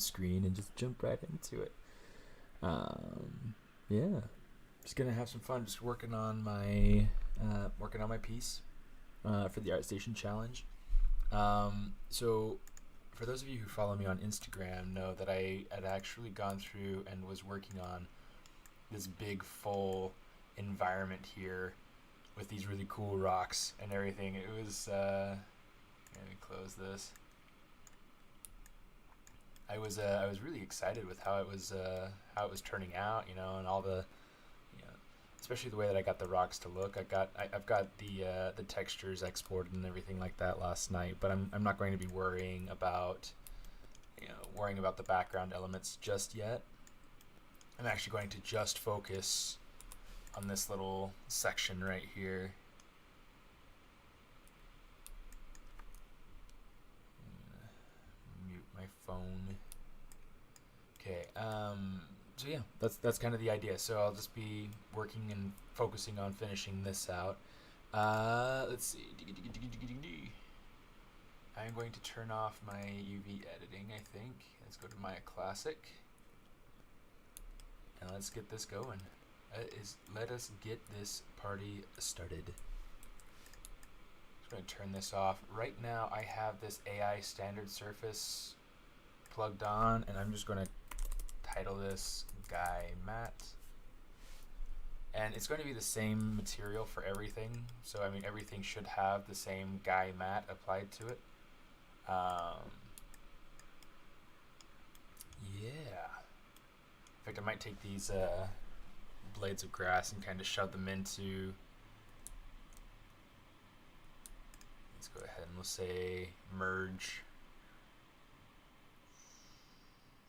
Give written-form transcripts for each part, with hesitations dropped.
screen and just jump right into it. Yeah, just gonna have some fun, just working on my piece for the ArtStation challenge. So for those of you who follow me on Instagram know that I had actually gone through and was working on this big full environment here with these really cool rocks and everything. It was let me close this. I was really excited with how it was turning out, and all the, especially the way that I got the rocks to look. I've got the textures exported and everything like that last night, but I'm not going to be worrying about the background elements just yet. I'm actually going to just focus on this little section right here. Mute my phone. Okay. So yeah, that's kind of the idea. So I'll just be working and focusing on finishing this out. Let's see. I'm going to turn off my UV editing, I think. Let's go to Maya Classic. And let's get this going. Let us get this party started. I'm going to turn this off. Right now I have this AI standard surface plugged on, and I'm just going to title this guy matte. And it's going to be the same material for everything. So I mean, everything should have the same guy matte applied to it. Yeah. In fact, I might take these blades of grass and kind of shove them into. Let's go ahead and we'll say merge.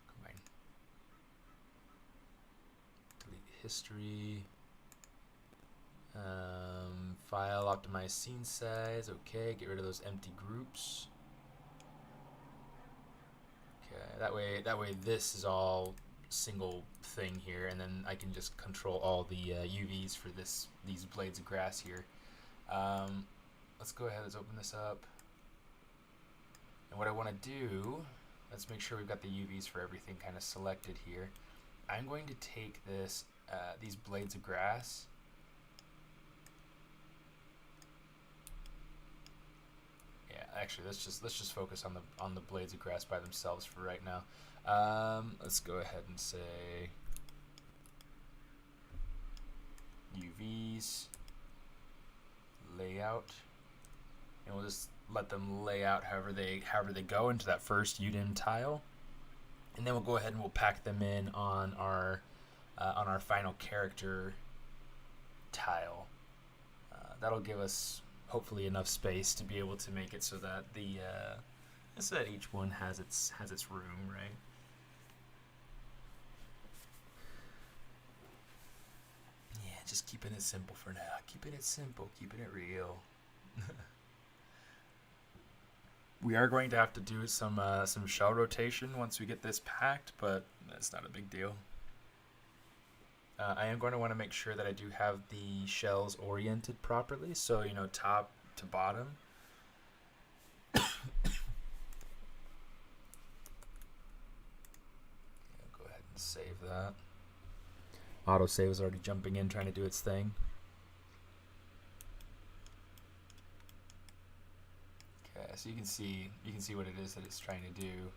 Combine. Delete history. File, optimize scene size. Okay, get rid of those empty groups. Okay, that way this is all single thing here, and then I can just control all the UVs for these blades of grass here. Let's go ahead, let's open this up. And what I want to do, let's make sure we've got the UVs for everything kind of selected here. I'm going to take these blades of grass. Yeah, actually, let's just focus on the blades of grass by themselves for right now. Let's go ahead and say UVs layout, and we'll just let them lay out however they go into that first UDIM tile, and then we'll go ahead and we'll pack them in on our final character tile. That'll give us hopefully enough space to be able to make it so that each one has its room, right? Yeah, just keeping it simple for now. Keeping it simple, keeping it real. We are going to have to do some shell rotation once we get this packed, but that's not a big deal. I am going to want to make sure that I do have the shells oriented properly, so top to bottom. Go ahead and save that. Autosave is already jumping in, trying to do its thing. Okay, so you can see what it is that it's trying to do.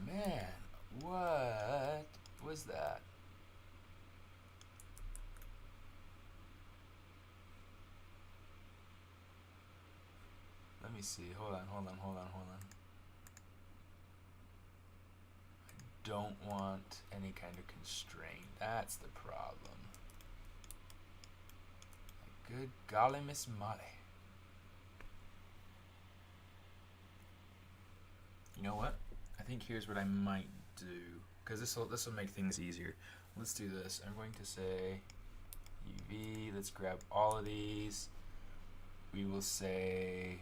Man, what was that? Let me see. Hold on. I don't want any kind of constraint. That's the problem. Good golly, Miss Molly. You know what? I think here's what I might do, because this will make things easier. Let's do this. I'm going to say UV. Let's grab all of these. We will say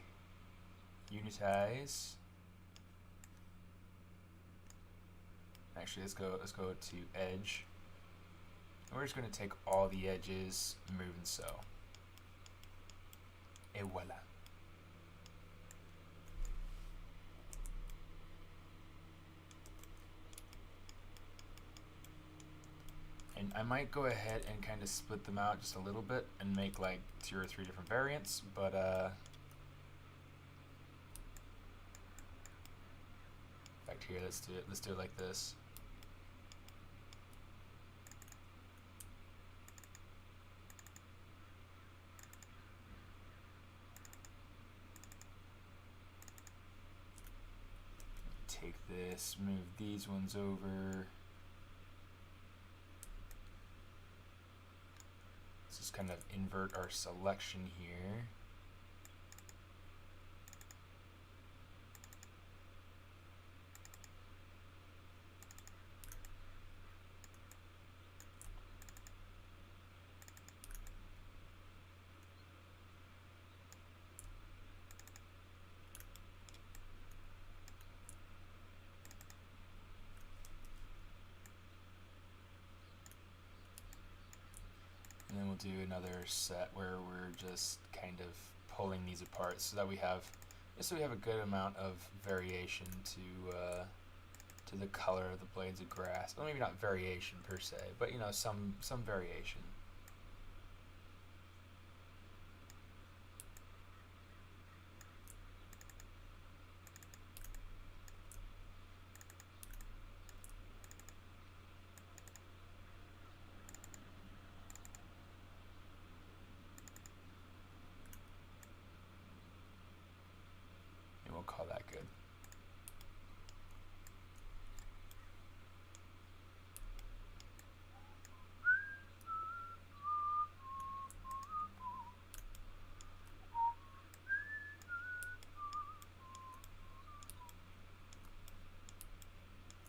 unitize. Actually, let's go to edge. And we're just going to take all the edges, move and so. Et voila. I might go ahead and kind of split them out just a little bit and make like 2 or 3 different variants, but in fact here, let's do it like this. Take this, move these ones over. Let's just kind of invert our selection here. And then we'll do another set where we're just kind of pulling these apart so that we have a good amount of variation to the color of the blades of grass. Well, maybe not variation per se, but you know, some variation. We'll call that good.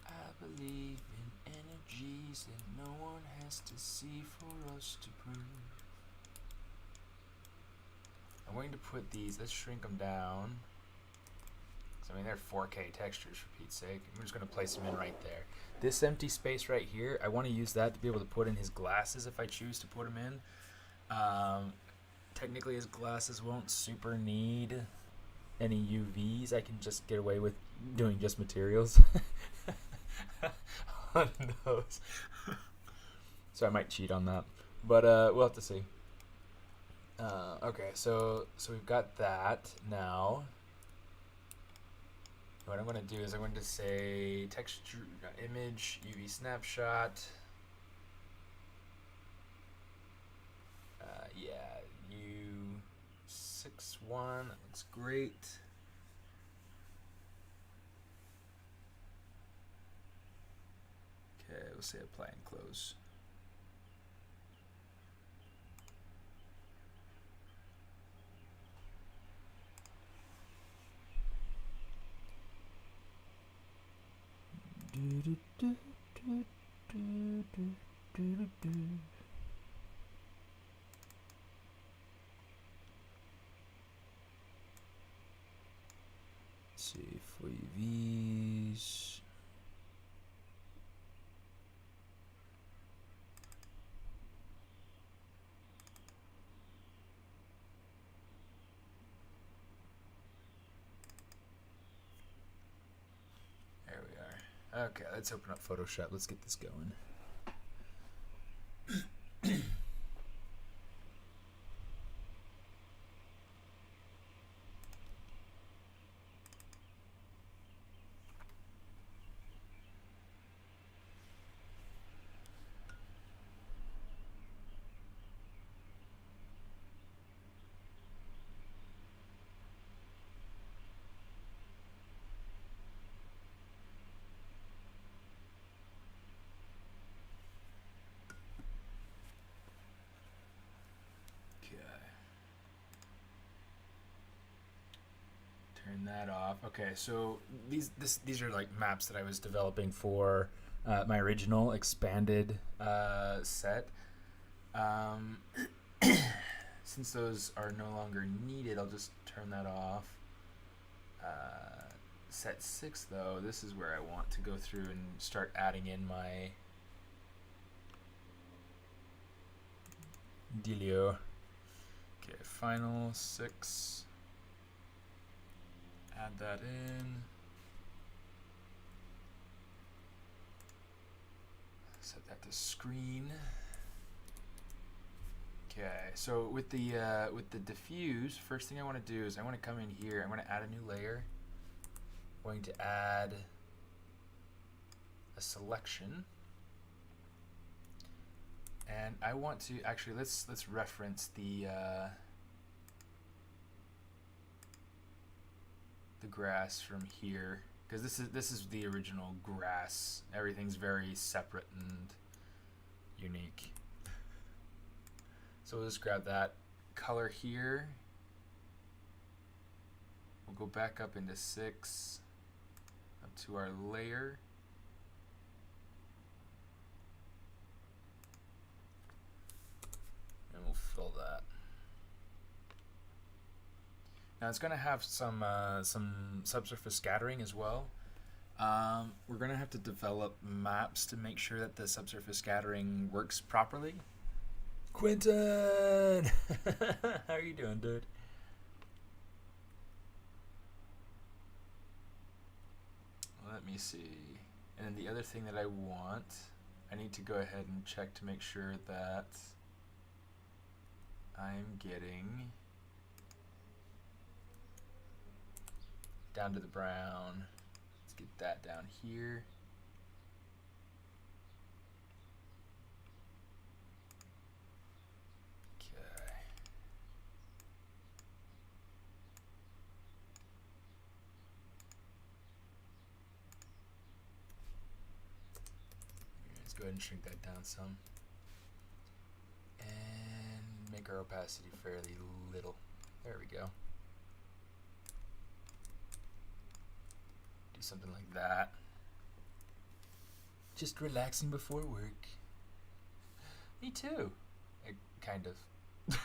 I believe in energies that no one has to see for us to prove. I'm going to put these, let's shrink them down. I mean, they're 4K textures, for Pete's sake. I'm just going to place them in right there. This empty space right here, I want to use that to be able to put in his glasses if I choose to put them in. Technically, his glasses won't super need any UVs. I can just get away with doing just materials on those. So I might cheat on that. But we'll have to see. Okay, so we've got that now. What I'm going to do is I'm going to say texture image UV snapshot. Yeah, U61, that looks great. Okay, we'll say apply and close. Let's see for UVs. There we are. Okay, let's open up Photoshop. Let's get this going. Turn that off. Okay, so these are like maps that I was developing for my original expanded set. Since those are no longer needed, I'll just turn that off. Set 6 though, this is where I want to go through and start adding in my dealio. Okay, final 6. Add that in. Set that to screen. Okay, so with the diffuse, first thing I want to do is I want to come in here. I want to add a new layer. I'm going to add a selection, and I want to actually let's reference the grass from here, because this is the original grass. Everything's very separate and unique. So we'll just grab that color here. We'll go back up into 6, up to our layer. And we'll fill that. Now it's going to have some subsurface scattering as well. We're going to have to develop maps to make sure that the subsurface scattering works properly. Quentin! How are you doing, dude? Let me see. And then the other thing that I want, I need to go ahead and check to make sure that I'm getting down to the brown. Let's get that down here. Go ahead and shrink that down some and make our opacity fairly little. There we go. Do something like that. Just relaxing before work. Me too. Kind of.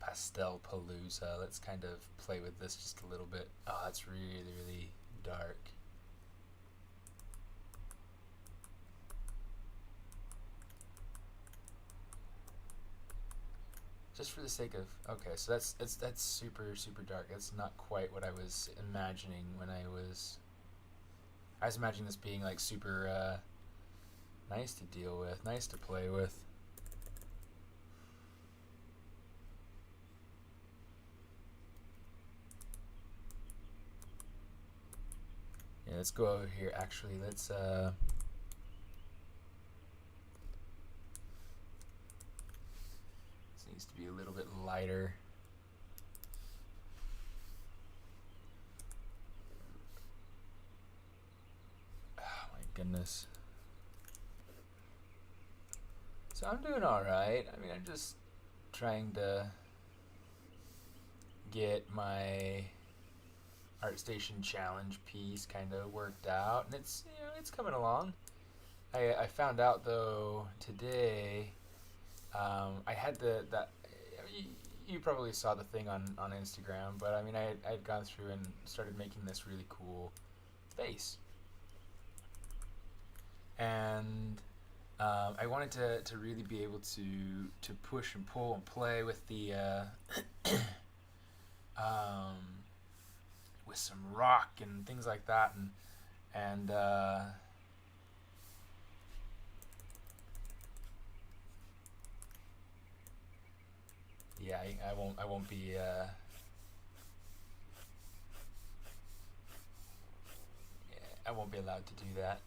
Pastel Palooza. Let's kind of play with this just a little bit. Oh, it's really, really dark. Just for the sake of, okay, so that's super dark. That's not quite what I was imagining when I was imagining this being like super nice to deal with, nice to play with. Yeah, let's go over here. Actually, let's needs to be a little bit lighter. Oh my goodness. So I'm doing alright. I mean, I'm just trying to get my ArtStation challenge piece kind of worked out, and it's, you know, it's coming along. I found out though today, I had you probably saw the thing on Instagram, but I mean, I'd gone through and started making this really cool base. And I wanted to really be able to push and pull and play with the with some rock and things like that, and yeah, I won't be yeah, I won't be allowed to do that.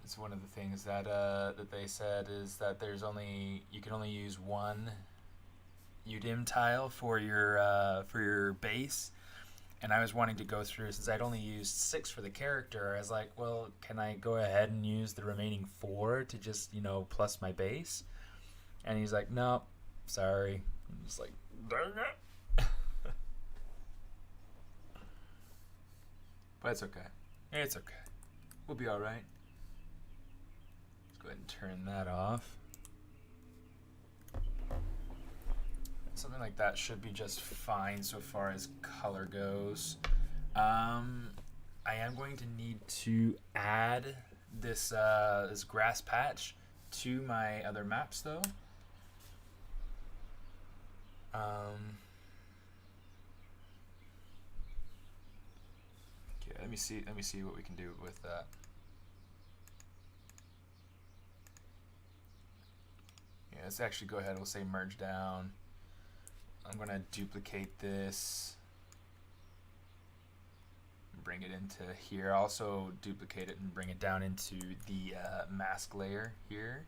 It's one of the things that that they said is that you can only use one UDIM tile for your base. And I was wanting to go through, since I'd only used 6 for the character, I was like, well, can I go ahead and use the remaining 4 to just, you know, plus my base? And he's like, no, sorry. I'm just like, dang it. But it's okay. It's okay. We'll be alright. Let's go ahead and turn that off. Something like that should be just fine so far as color goes. I am going to need to add this this grass patch to my other maps though. Okay, let me see what we can do with that. Yeah, let's actually go ahead. We'll say merge down. I'm gonna duplicate this, bring it into here. Also duplicate it and bring it down into the mask layer here.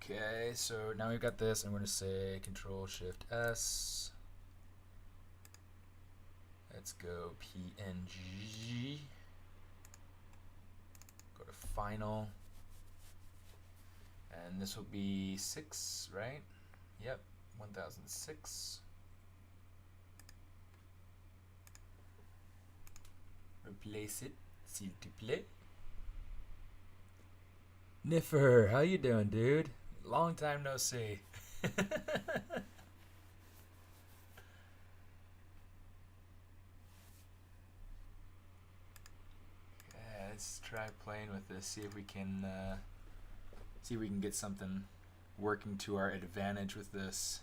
Okay, so now we've got this. I'm going to say Control Shift S. Let's go PNG. Go to Final. And this will be 6, right? Yep, 1006. Replace it, s'il te plaît. Niffer, how you doing, dude? Long time no see. Yeah, let's try playing with this. See if we can get something working to our advantage with this.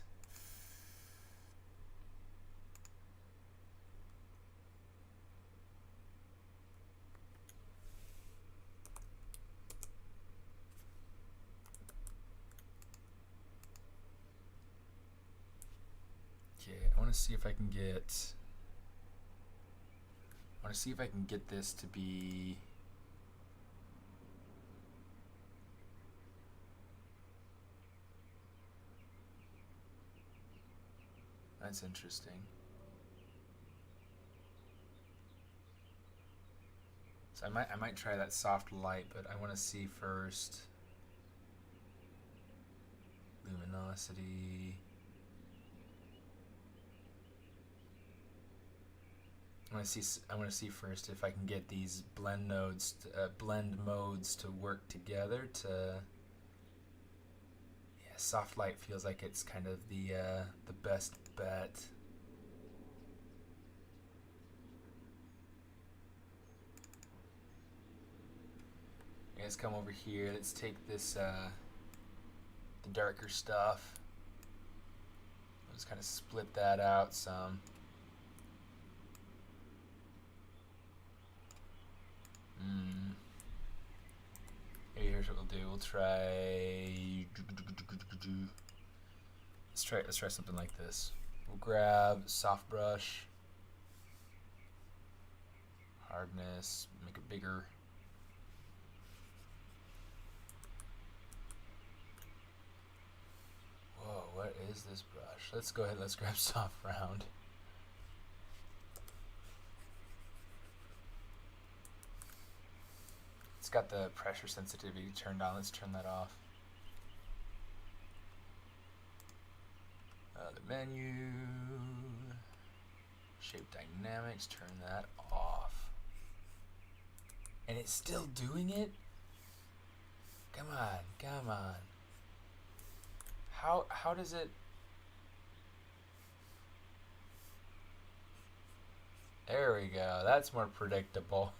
Okay, I want to see if I can get this to be That's interesting. So I might try that soft light, but I want to see first luminosity. I want to see first if I can get these blend modes to work together to. Yeah, soft light feels like it's kind of the best bet. Yeah, let's come over here. Let's take this the darker stuff. Let's kind of split that out some. Here's what we'll do. We'll try. Let's try something like this. We'll grab soft brush, hardness, make it bigger. Whoa, what is this brush? Let's go ahead. Let's grab soft round. It's got the pressure sensitivity turned on. Let's turn that off. The menu, shape dynamics, turn that off. And it's still doing it? Come on, come on. How does it? There we go. That's more predictable.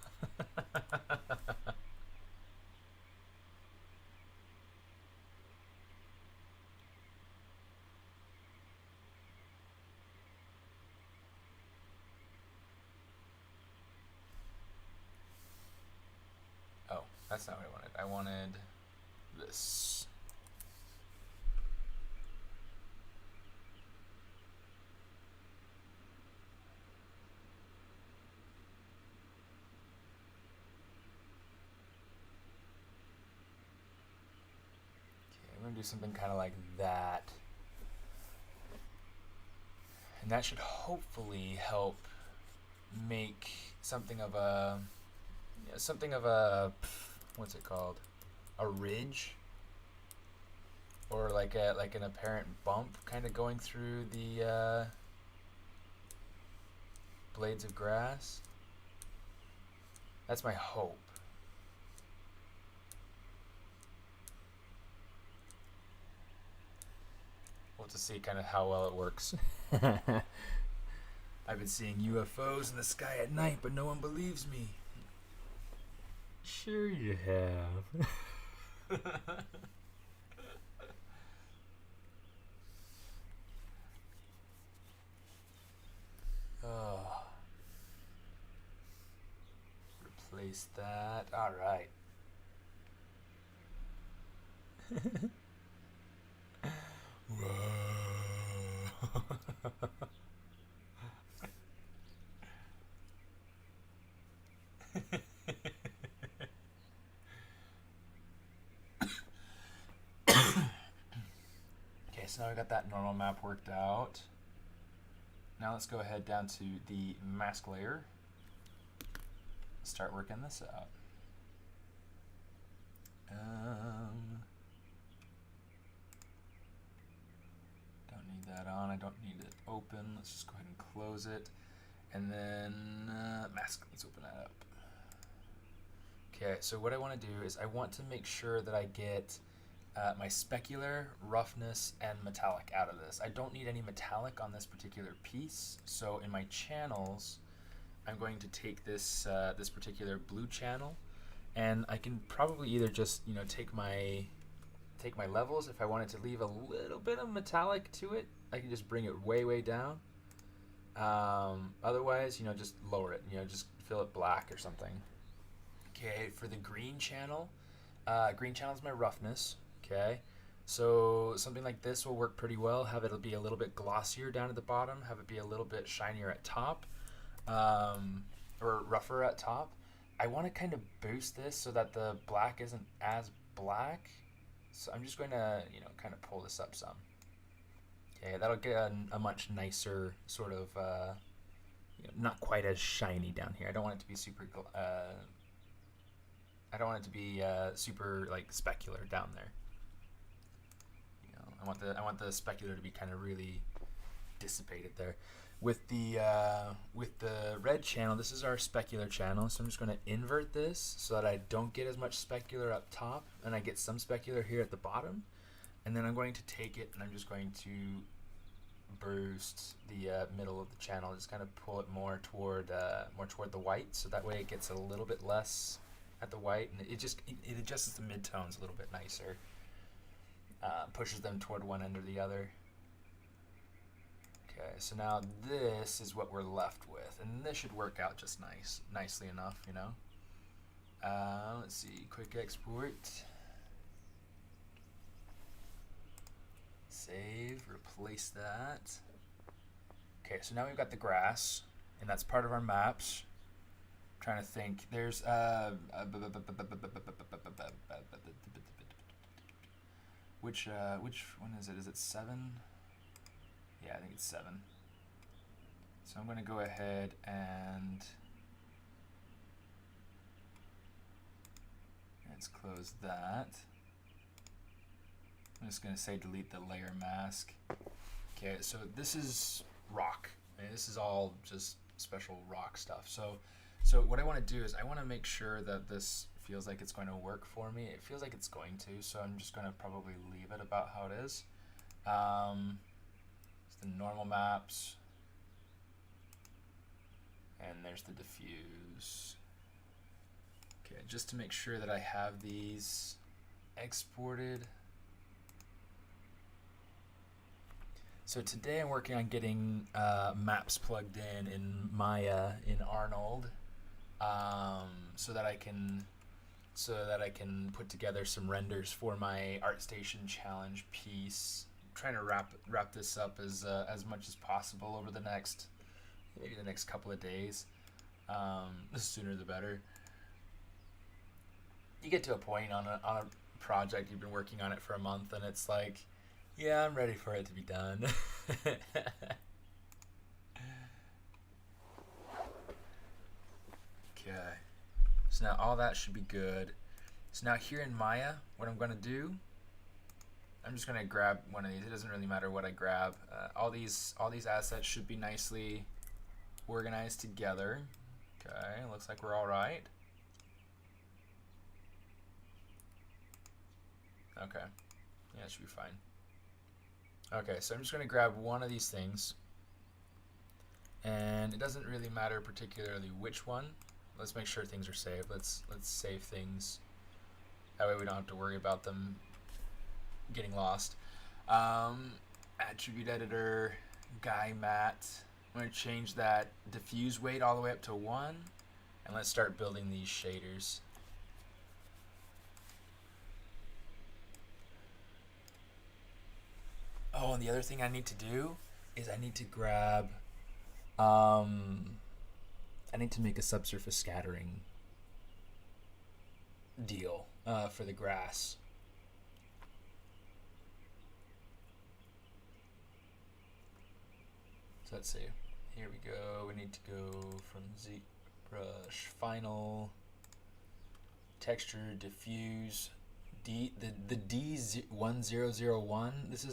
That's not what I wanted. I wanted this. Okay, I'm going to do something kind of like that. And that should hopefully help make something of a what's it called? A ridge, or like an apparent bump, kind of going through the blades of grass. That's my hope. We'll have to see kind of how well it works. I've been seeing UFOs in the sky at night, but no one believes me. Sure you have. replace that. All right. Whoa. Okay, so now we got that normal map worked out. Now let's go ahead down to the mask layer. Start working this out. Don't need that on. I don't need it open. Let's just go ahead and close it. And then mask. Let's open that up. Okay, so what I want to do is I want to make sure that I get my specular, roughness, and metallic out of this. I don't need any metallic on this particular piece, so in my channels, I'm going to take this this particular blue channel, and I can probably either just take my levels. If I wanted to leave a little bit of metallic to it, I can just bring it way down. Otherwise, just lower it. Just fill it black or something. Okay, for the green channel is my roughness. Okay, so something like this will work pretty well. Have it be a little bit glossier down at the bottom, have it be a little bit shinier at top, or rougher at top. I want to kind of boost this so that the black isn't as black. So I'm just going to, kind of pull this up some. Okay, that'll get a much nicer sort of, not quite as shiny down here. I don't want it to be super, super like specular down there. I want the specular to be kind of really dissipated there. With the red channel, this is our specular channel, so I'm just going to invert this so that I don't get as much specular up top, and I get some specular here at the bottom. And then I'm going to take it and I'm just going to boost the middle of the channel, just kind of pull it more toward the white, so that way it gets a little bit less at the white, and it adjusts the midtones a little bit nicer. Pushes them toward one end or the other. Okay, so now this is what we're left with, and this should work out just nicely enough, Let's see, quick export, save, replace that. Okay, so now we've got the grass, and that's part of our maps. I'm trying to think. There's which one is it? Is it 7? Yeah, I think it's 7. So I'm going to go ahead and let's close that. I'm just going to say delete the layer mask. Okay, so this is rock. This is all just special rock stuff. So what I want to do is I want to make sure that this feels like it's going to work for me. It feels like it's going to, so I'm just going to probably leave it about how it is. It's the normal maps, and there's the diffuse. Okay, just to make sure that I have these exported. So today I'm working on getting maps plugged in Maya in Arnold, so that I can put together some renders for my ArtStation challenge piece. I'm trying to wrap this up as much as possible over the next couple of days. The sooner the better. You get to a point on a project, you've been working on it for a month, and it's like, yeah, I'm ready for it to be done. Okay. So now all that should be good. So now here in Maya, what I'm going to do, I'm just going to grab one of these. It doesn't really matter what I grab. All these assets should be nicely organized together. Okay, looks like we're all right. Okay, yeah, it should be fine. Okay, so I'm just going to grab one of these things, and it doesn't really matter particularly which one. Let's make sure things are saved. Let's save things. That way we don't have to worry about them getting lost. Attribute editor, guy matte. I'm going to change that diffuse weight all the way up to 1, And let's start building these shaders. Oh, and the other thing I need to do is I need to grab, I need to make a subsurface scattering deal for the grass. So let's see. Here we go. We need to go from ZBrush, final, texture, diffuse, the D1001. This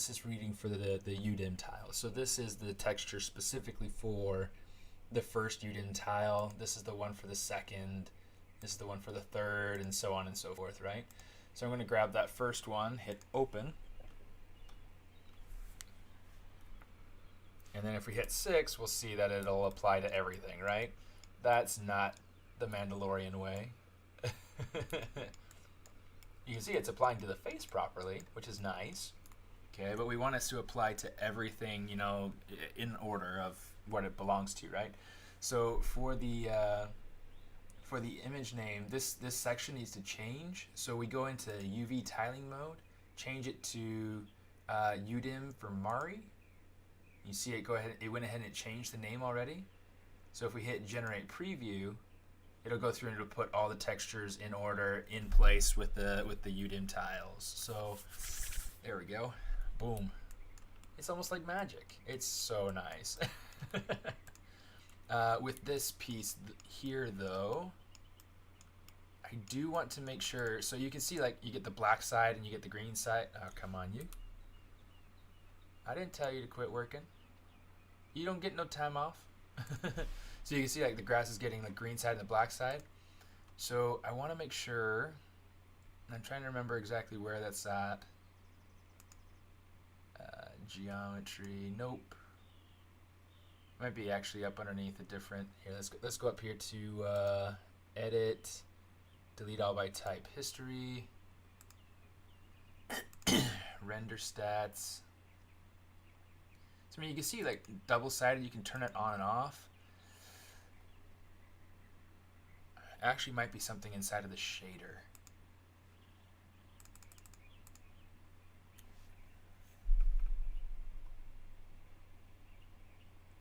is reading for the UDIM tile. So this is the texture specifically for the first UDIM tile. This is the one for the second. This is the one for the third, and so on and so forth, right? So I'm going to grab that first one, hit open. And then if we hit 6, we'll see that it'll apply to everything, right? That's not the Mandalorian way. You can see it's applying to the face properly, which is nice. Okay, but we want us to apply to everything, you know, in order of what it belongs to, right? So for the image name, this section needs to change. So we go into UV tiling mode, change it to UDIM for Mari. You see it it went ahead and it changed the name already. So if we hit generate preview, it'll go through and it'll put all the textures in order in place with the UDIM tiles. So there we go. Boom. It's almost like magic. It's so nice. With this piece here though, I do want to make sure, so you can see like you get the black side and you get the green side. Oh, come on you. I didn't tell you to quit working. You don't get no time off. So you can see like the grass is getting the green side and the black side. So I want to make sure, and I'm trying to remember exactly where that's at. Geometry, nope. Might be actually up underneath a different, here let's go up here to edit, delete all by type history, render stats. So I mean you can see like double-sided, you can turn it on and off. Actually might be something inside of the shader.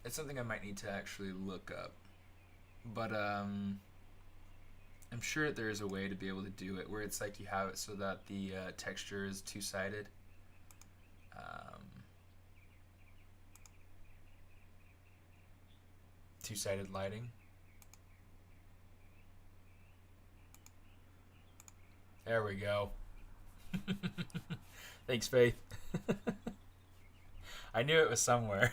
It's something I might need to actually look up. But I'm sure there is a way to be able to do it where it's like you have it so that the texture is two-sided. Two-sided lighting. There we go. Thanks, Faith. I knew it was somewhere.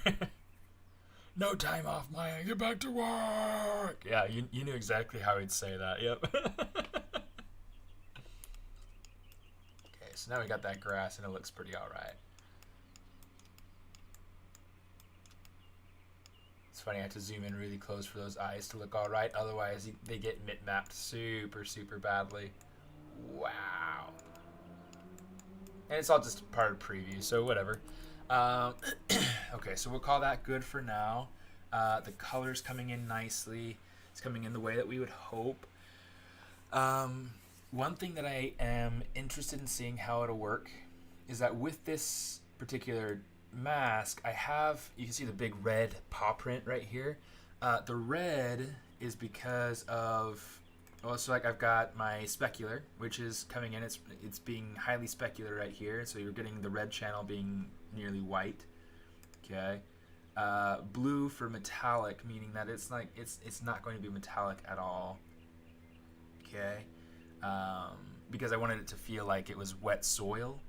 No time off, Maya. Get back to work. Yeah, you knew exactly how he'd say that. Yep. Okay, so now we got that grass and it looks pretty all right. It's funny, I have to zoom in really close for those eyes to look all right. Otherwise, they get mid-mapped super, super badly. Wow. And it's all just part of preview, so whatever. Okay, so we'll call that good for now. The color's coming in nicely. It's coming in the way that we would hope. One thing that I am interested in seeing how it'll work is that with this particular mask, I have, you can see the big red paw print right here. The red is because of, well, so like I've got my specular, which is coming in. It's being highly specular right here. So you're getting the red channel being nearly white. Okay. Blue for metallic, meaning that it's like it's not going to be metallic at all. Okay. Because I wanted it to feel like it was wet soil.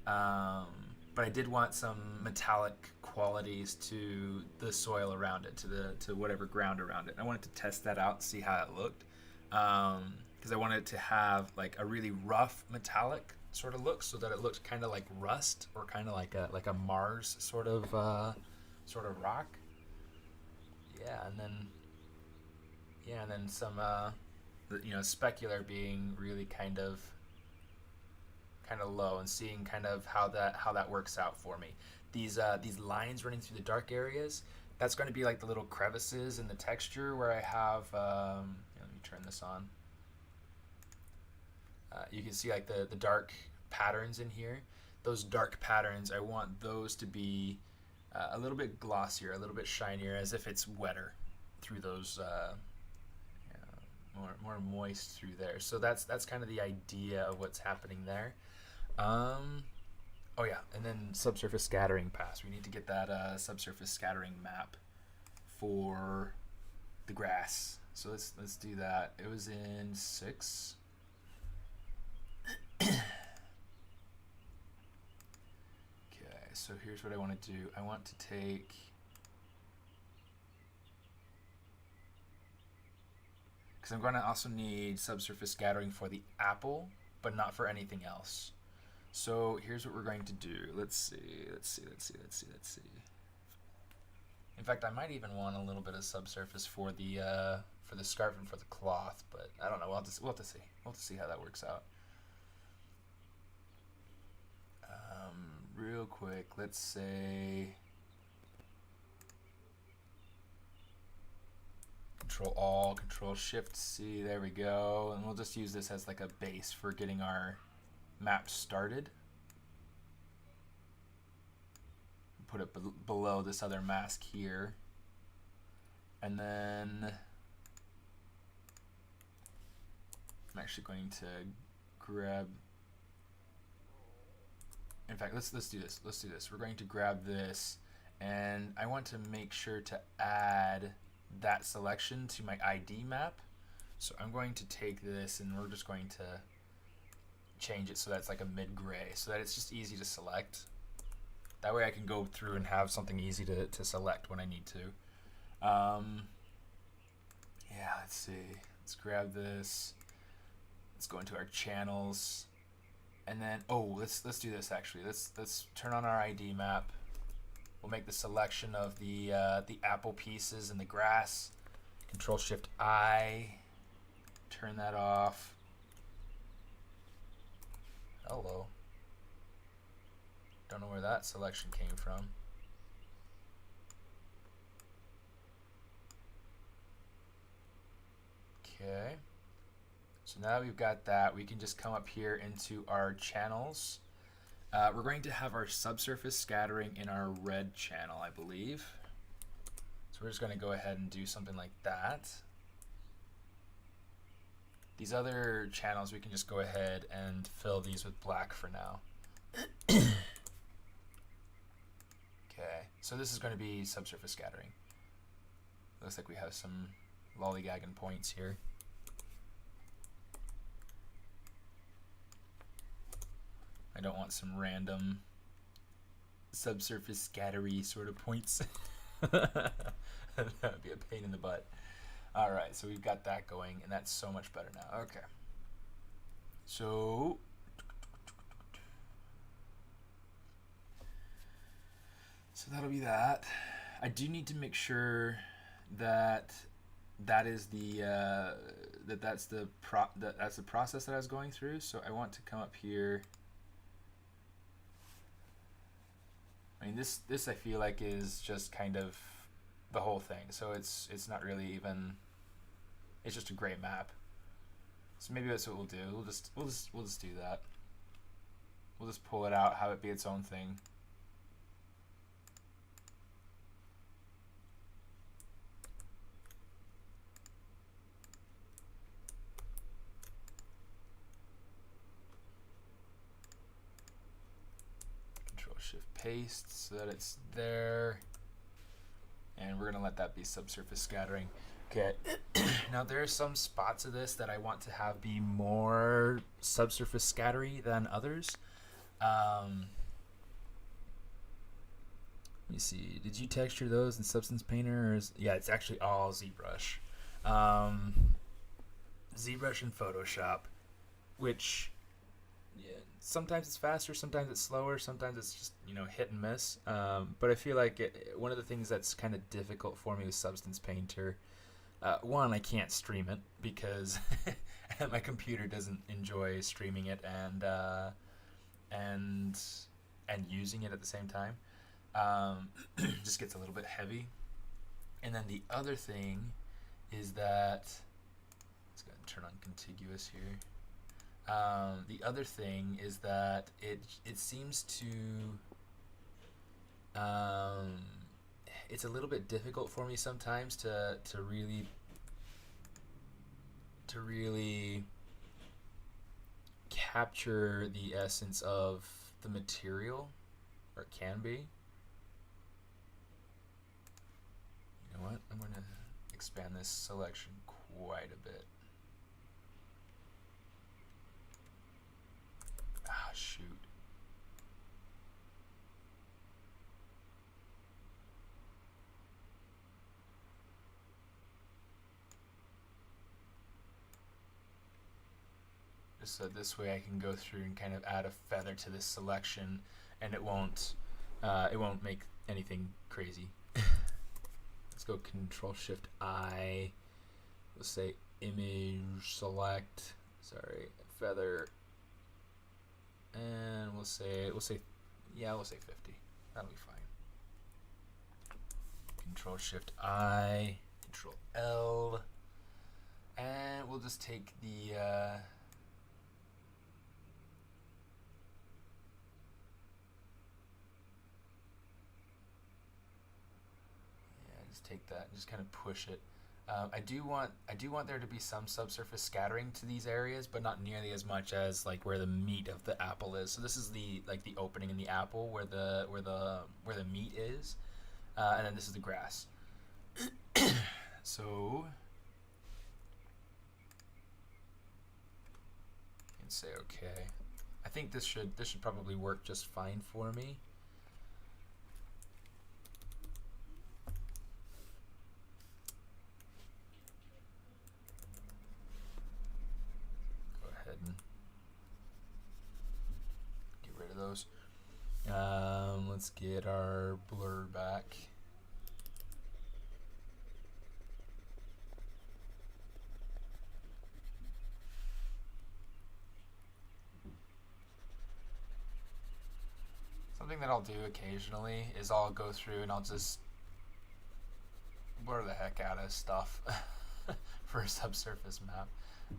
But I did want some metallic qualities to the soil around it, to whatever ground around it. I wanted to test that out and see how it looked. Because I wanted it to have like a really rough metallic sort of look, so that it looked kind of like rust or kind of like a Mars sort of rock. Yeah, and then some specular being really kind of low, and seeing kind of how that works out for me. These lines running through the dark areas, That's going to be like the little crevices in the texture where I have, let me turn this on. You can see like the dark patterns in here. Those dark patterns, I want those to be a little bit glossier, a little bit shinier, as if it's wetter through those, more moist through there. So that's kind of the idea of what's happening there. Oh yeah, and then subsurface scattering pass. We need to get that subsurface scattering map for the grass. So let's do that. It was in 6. Okay, so here's what I want to do. I want to take, because I'm going to also need subsurface scattering for the apple, but not for anything else. So here's what we're going to do. Let's see. In fact, I might even want a little bit of subsurface for the scarf and for the cloth, but I don't know. We'll have to see. We'll have to see how that works out. Real quick, let's say Control-Alt, Control-Shift-C, there we go. And we'll just use this as like a base for getting our map started. Put it below this other mask here. And then I'm actually going to grab, in fact, let's do this. Let's do this. We're going to grab this, and I want to make sure to add that selection to my ID map. So I'm going to take this, and we're just going to change it so that's like a mid-gray, so that it's just easy to select. That way I can go through and have something easy to select when I need to. Yeah, let's see. Let's grab this. Let's go into our channels. And then, let's do this actually. Let's turn on our ID map. We'll make the selection of the apple pieces and the grass. Control-Shift-I. Turn that off. Hello. Don't know where that selection came from. Okay. So now we've got that, we can just come up here into our channels. We're going to have our subsurface scattering in our red channel, I believe. So we're just going to go ahead and do something like that. These other channels, we can just go ahead and fill these with black for now. Okay, so this is going to be subsurface scattering. Looks like we have some lollygagging points here. I don't want some random subsurface scattery sort of points. That would be a pain in the butt. Alright, so we've got that going, and that's so much better now. Okay. So that'll be that. I do need to make sure that is the that's the process that I was going through. So I want to come up here. I mean, this I feel like is just kind of the whole thing. So it's not really even. It's just a great map. So maybe that's what we'll do. We'll just do that. We'll just pull it out, have it be its own thing. Paste so that it's there, and we're gonna let that be subsurface scattering. Okay. Now there are some spots of this that I want to have be more subsurface scattery than others. Let me see. Did you texture those in Substance Painter? Or yeah, it's actually all ZBrush. ZBrush and Photoshop, which. Yeah, sometimes it's faster, sometimes it's slower, sometimes it's just, hit and miss. But I feel like one of the things that's kind of difficult for me with Substance Painter, one, I can't stream it because my computer doesn't enjoy streaming it and using it at the same time. Just gets a little bit heavy. And then the other thing is that, let's go ahead and turn on contiguous here. The other thing is that it seems to, it's a little bit difficult for me sometimes to really capture the essence of the material, or it can be. You know what? I'm going to expand this selection quite a bit. Ah, shoot. Just so this way I can go through and kind of add a feather to this selection, and it won't make anything crazy. Let's go Control Shift I. Let's say image select. Sorry, feather. And we'll say 50. That'll be fine. Control Shift I, Control L, and we'll just take the just take that and just kind of push it. I do want there to be some subsurface scattering to these areas, but not nearly as much as like where the meat of the apple is. So this is the opening in the apple where the meat is, and then this is the grass. So and say okay. I think this should probably work just fine for me. Those. Let's get our blur back. Something that I'll do occasionally is I'll go through and I'll just blur the heck out of stuff for a subsurface map.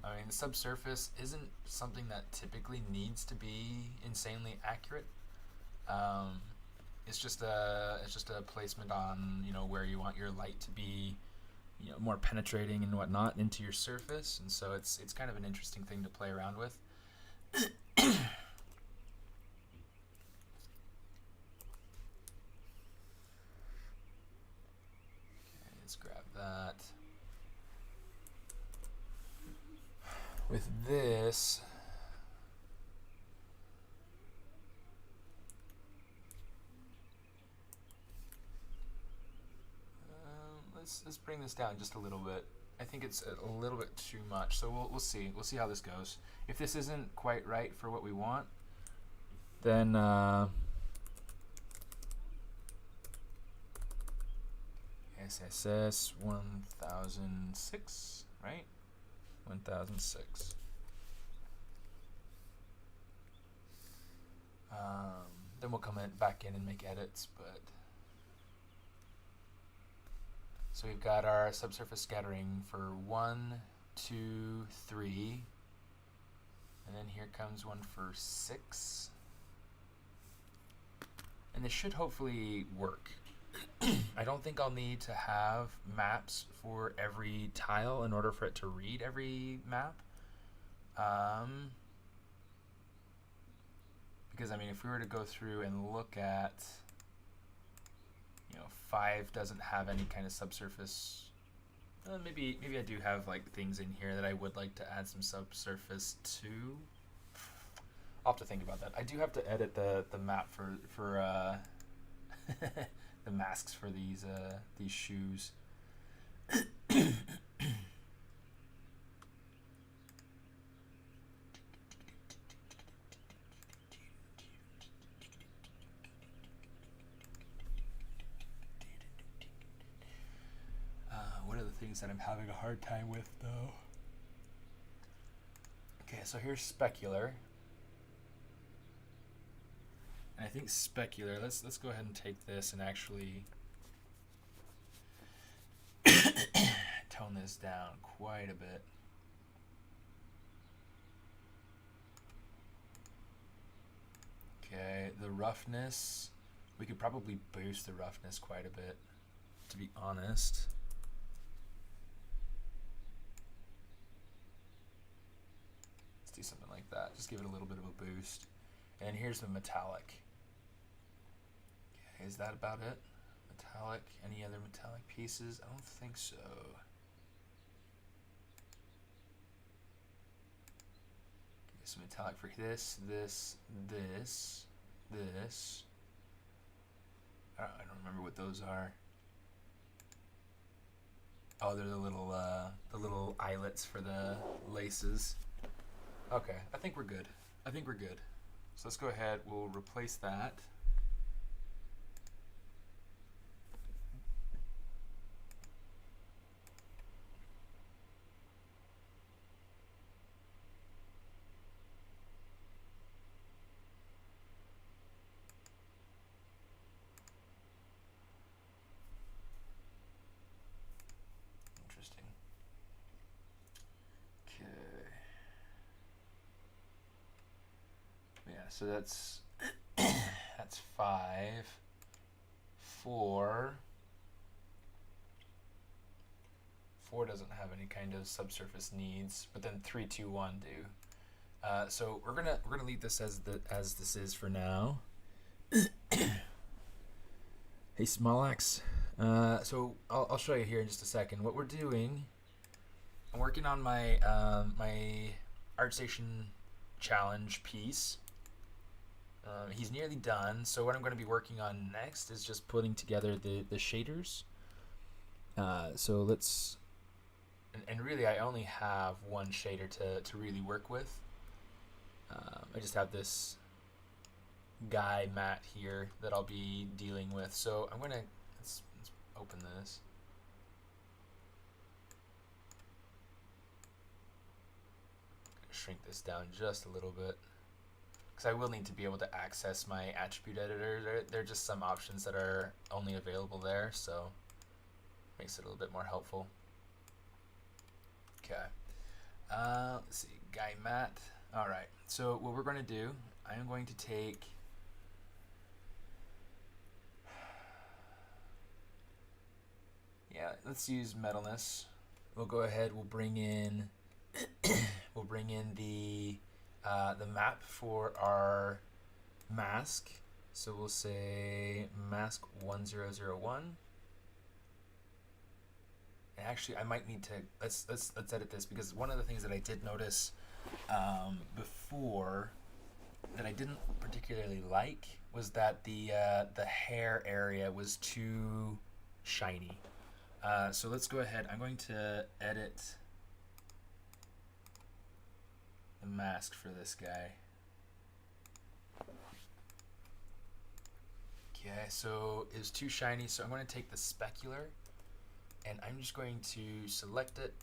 I mean, the subsurface isn't something that typically needs to be insanely accurate. It's just a placement on, you know, where you want your light to be, you know, more penetrating and whatnot into your surface, and so it's kind of an interesting thing to play around with. Okay, let's grab that. With this, let's bring this down just a little bit. I think it's a little bit too much, so we'll see. We'll see how this goes. If this isn't quite right for what we want, then SSS 1006, right? 1006. Then we'll come back in and make edits, but so we've got our subsurface scattering for 1, 2, 3, and then here comes one for 6, and this should hopefully work. I don't think I'll need to have maps for every tile in order for it to read every map. Because I mean, if we were to go through and look at, you know, 5 doesn't have any kind of subsurface. Maybe I do have like things in here that I would like to add some subsurface to. I'll have to think about that. I do have to edit the map for the masks for these shoes. What are the things that I'm having a hard time with, though? Okay, so here's specular. And I think specular, let's go ahead and take this and actually tone this down quite a bit. Okay, the roughness, we could probably boost the roughness quite a bit, to be honest. Let's do something like that. Just give it a little bit of a boost. And here's the metallic. Okay, is that about it? Metallic, any other metallic pieces? I don't think so. Some metallic for this. I don't remember what those are. Oh, they're the little eyelets for the laces. Okay, I think we're good. So let's go ahead. We'll replace that. So that's that's 5, 4. 4 doesn't have any kind of subsurface needs, but then 3, 2, 1 do. So we're gonna leave this as this is for now. Hey Smolax, so I'll show you here in just a second. What we're doing, I'm working on my my ArtStation challenge piece. He's nearly done, so what I'm going to be working on next is just putting together the shaders. So let's, and really I only have one shader to really work with. I just have this guy matte here that I'll be dealing with. So I'm going to, let's open this. Shrink this down just a little bit, because I will need to be able to access my attribute editor. There are just some options that are only available there, so it makes it a little bit more helpful. Okay, let's see, guy matte. All right, so what we're going to do, I am going to take let's use metalness. We'll go ahead, we'll bring in the map for our mask. So we'll say mask 1001. And actually, I might need to let's edit this, because one of the things that I did notice before that I didn't particularly like was that the hair area was too shiny. So let's go ahead. I'm going to edit the mask for this guy. Okay, so it's too shiny, so I'm going to take the specular and I'm just going to select it.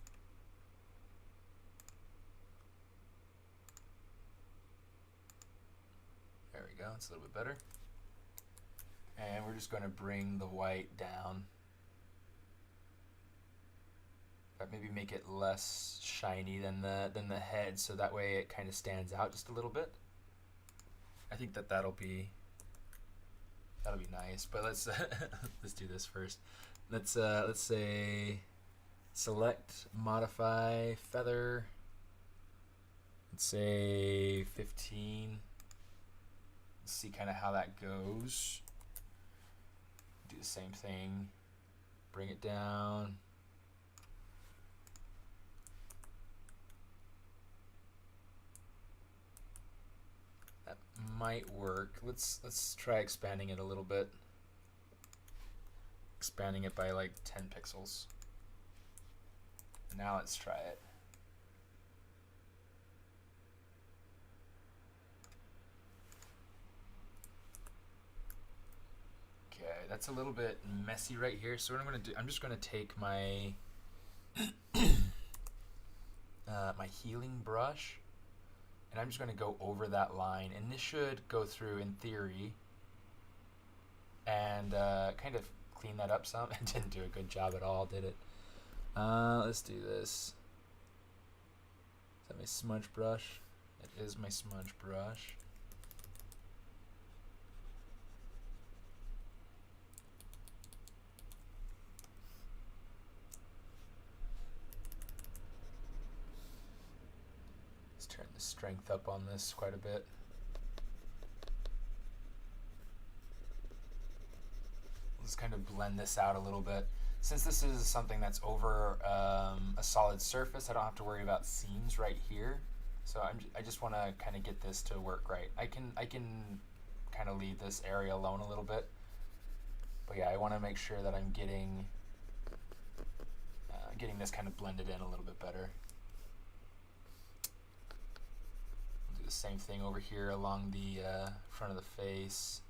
There we go, it's a little bit better. And we're just going to bring the white down. Maybe make it less shiny than the head, so that way it kind of stands out just a little bit. I think that'll be nice. But let's let's do this first. Let's say select, modify, feather. Let's say 15. Let's see kind of how that goes. Do the same thing. Bring it down. Might work. Let's try expanding it a little bit. Expanding it by like 10 pixels. Now let's try it. Okay, that's a little bit messy right here. So what I'm going to do, I'm just going to take my my healing brush, and I'm just going to go over that line, and this should go through in theory and kind of clean that up some. It didn't do a good job at all, did it? Let's do this. Is that my smudge brush? It is my smudge brush. Let's turn the strength up on this quite a bit. Let's kind of blend this out a little bit. Since this is something that's over a solid surface, I don't have to worry about seams right here. So I just want to kind of get this to work right. I can kind of leave this area alone a little bit. But yeah, I want to make sure that I'm getting this kind of blended in a little bit better. I'll do the same thing over here along the front of the face.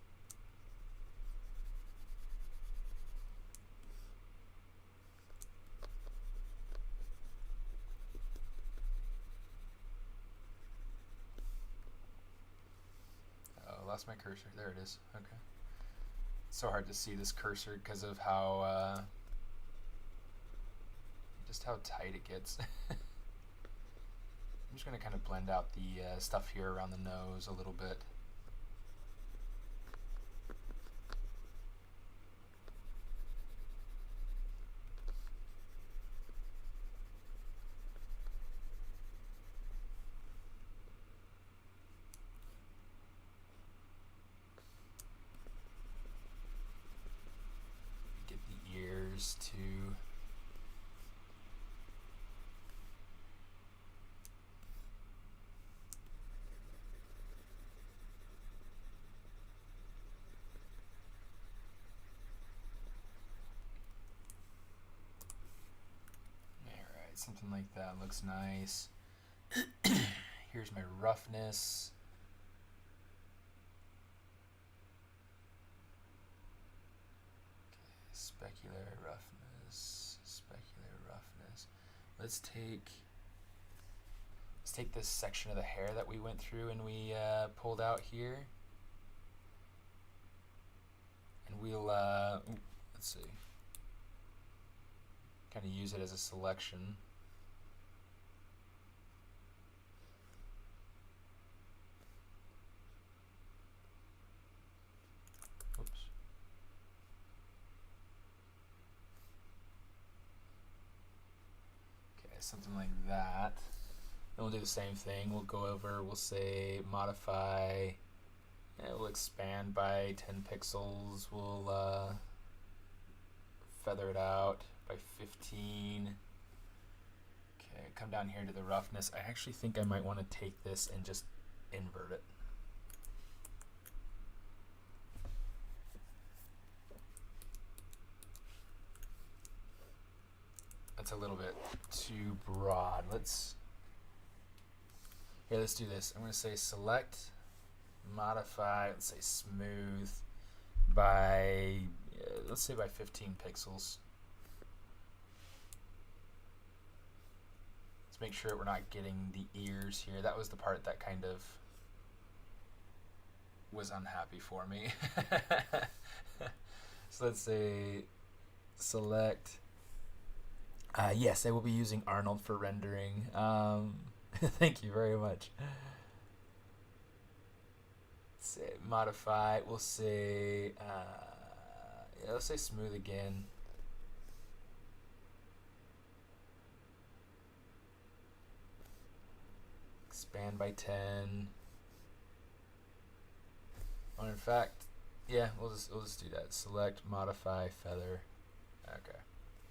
Lost my cursor. There it is. Okay. It's so hard to see this cursor because of how just how tight it gets. I'm just going to kind of blend out the stuff here around the nose a little bit. To alright, something like that looks nice. Here's my roughness. Specular roughness, specular roughness. Let's take this section of the hair that we went through and we pulled out here, and we'll let's see, kind of use it as a selection. Something like that. Then we'll do the same thing. We'll go over, we'll say modify, and we'll expand by 10 pixels. We'll feather it out by 15. Okay, come down here to the roughness. I actually think I might want to take this and just invert it. That's a little bit too broad. Let's do this. I'm going to say select, modify, let's say smooth by, let's say by 15 pixels. Let's make sure we're not getting the ears here. That was the part that kind of was unhappy for me. So let's say select. Yes, I will be using Arnold for rendering. Thank you very much. Say modify. We'll say let's say smooth again. Expand by 10. Oh, in fact, yeah, we'll just do that. Select, modify, feather. Okay.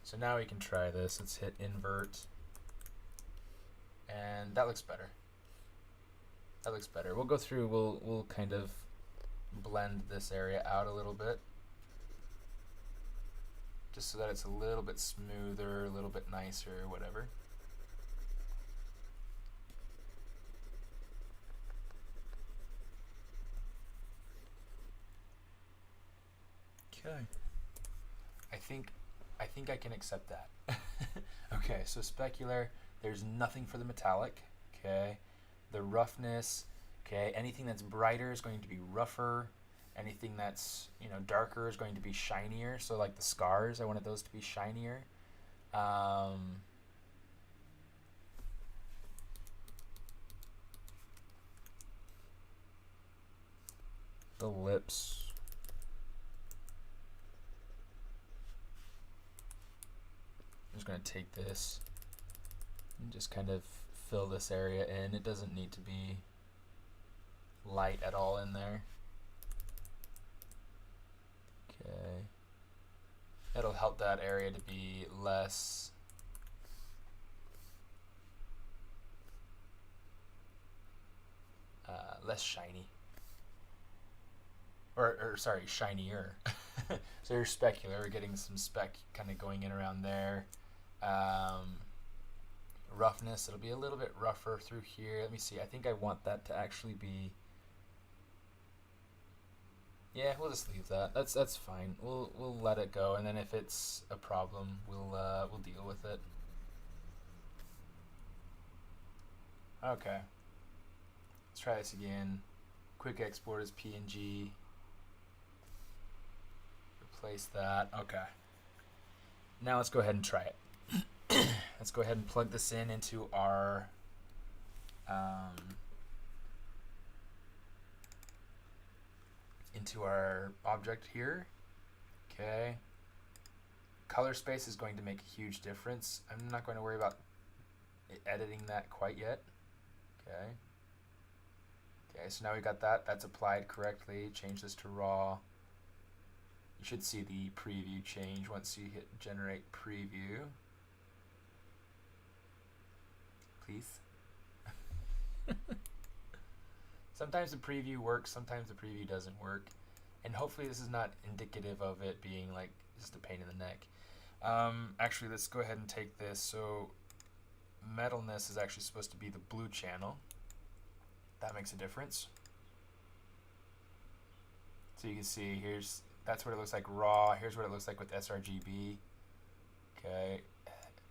So now we can try this. Let's hit invert. And that looks better. That looks better. We'll go through, we'll kind of blend this area out a little bit. Just so that it's a little bit smoother, a little bit nicer, whatever. Okay. I think I can accept that. Okay, so specular, there's nothing for the metallic. Okay. The roughness, okay, anything that's brighter is going to be rougher. Anything that's, darker is going to be shinier. So like the scars, I wanted those to be shinier. Um, the lips. I'm just going to take this and just kind of fill this area in. It doesn't need to be light at all in there. Okay. That'll help that area to be less less shiny. Or sorry, shinier. So you're specular. We're getting some speck kind of going in around there. Roughness, it'll be a little bit rougher through here. Let me see. I think I want that to actually be. Yeah, we'll just leave that. That's fine. We'll let it go, and then if it's a problem, we'll deal with it. Okay. Let's try this again. Quick export as PNG. Replace that. Okay. Now let's go ahead and try it. Let's go ahead and plug this in into our object here. Okay. Color space is going to make a huge difference. I'm not going to worry about editing that quite yet. Okay. Okay, so now we got that. That's applied correctly. Change this to raw. You should see the preview change once you hit generate preview. Please. Sometimes the preview works, sometimes the preview doesn't work. And hopefully this is not indicative of it being like just a pain in the neck. Actually, let's go ahead and take this. So metalness is actually supposed to be the blue channel. That makes a difference. So you can see that's what it looks like raw. Here's what it looks like with sRGB. Okay.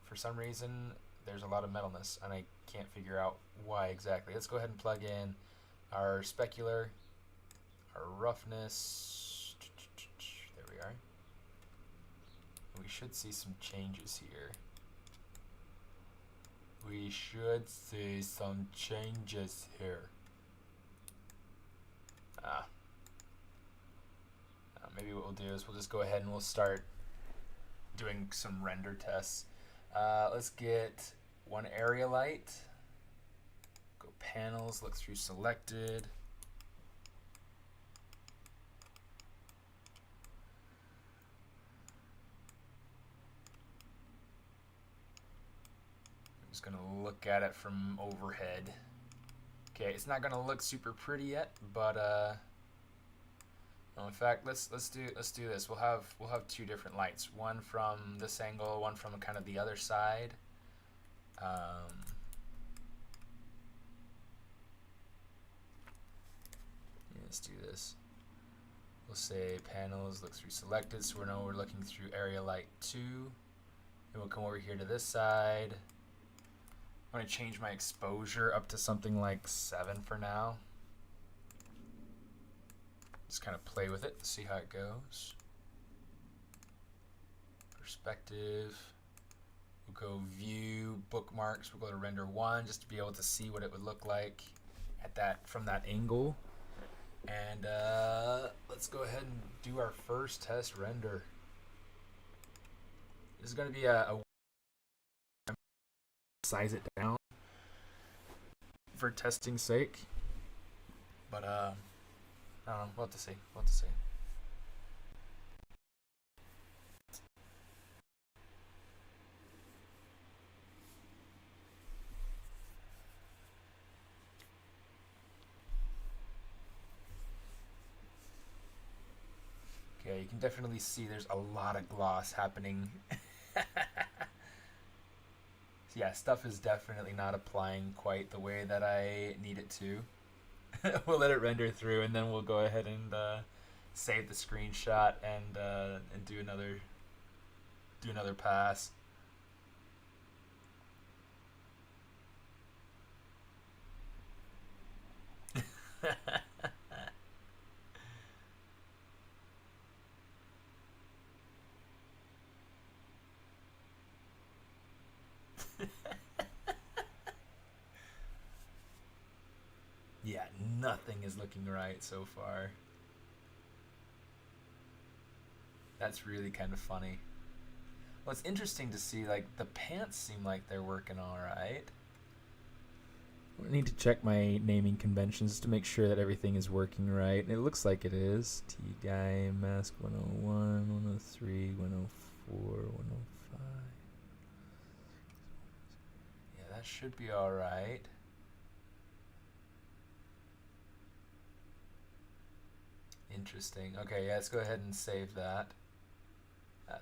For some reason, there's a lot of metalness, and I can't figure out why exactly. Let's go ahead and plug in our specular, our roughness. There we are. We should see some changes here. We should see some changes here. Maybe what we'll do is we'll just go ahead and we'll start doing some render tests. Let's get one area light. Go panels, look through selected. I'm just gonna look at it from overhead. Okay, it's not gonna look super pretty yet, but in fact, let's do this. We'll have two different lights. One from this angle, one from kind of the other side. Yeah, let's do this. We'll say panels, look through selected, so we know we're looking through area light 2. And we'll come over here to this side. I'm going to change my exposure up to something like 7 for now. Just kind of play with it, see how it goes. Perspective. We'll go view, bookmarks. We'll go to render 1 just to be able to see what it would look like at from that angle. And let's go ahead and do our first test render. This is going to be a size it down for testing's sake. But I don't know. We'll have to see. We'll have to see. Okay, you can definitely see there's a lot of gloss happening. So yeah, stuff is definitely not applying quite the way that I need it to. We'll let it render through, and then we'll go ahead and save the screenshot and do another pass. nothing is looking right so far. That's really kind of funny. Well, it's interesting to see, like, the pants seem like they're working all right. I need to check my naming conventions to make sure that everything is working right. It looks like it is. T-Guy, Mask 101, 103, 104, 105. Yeah, that should be all right. Interesting. Okay, yeah, let's go ahead and save that.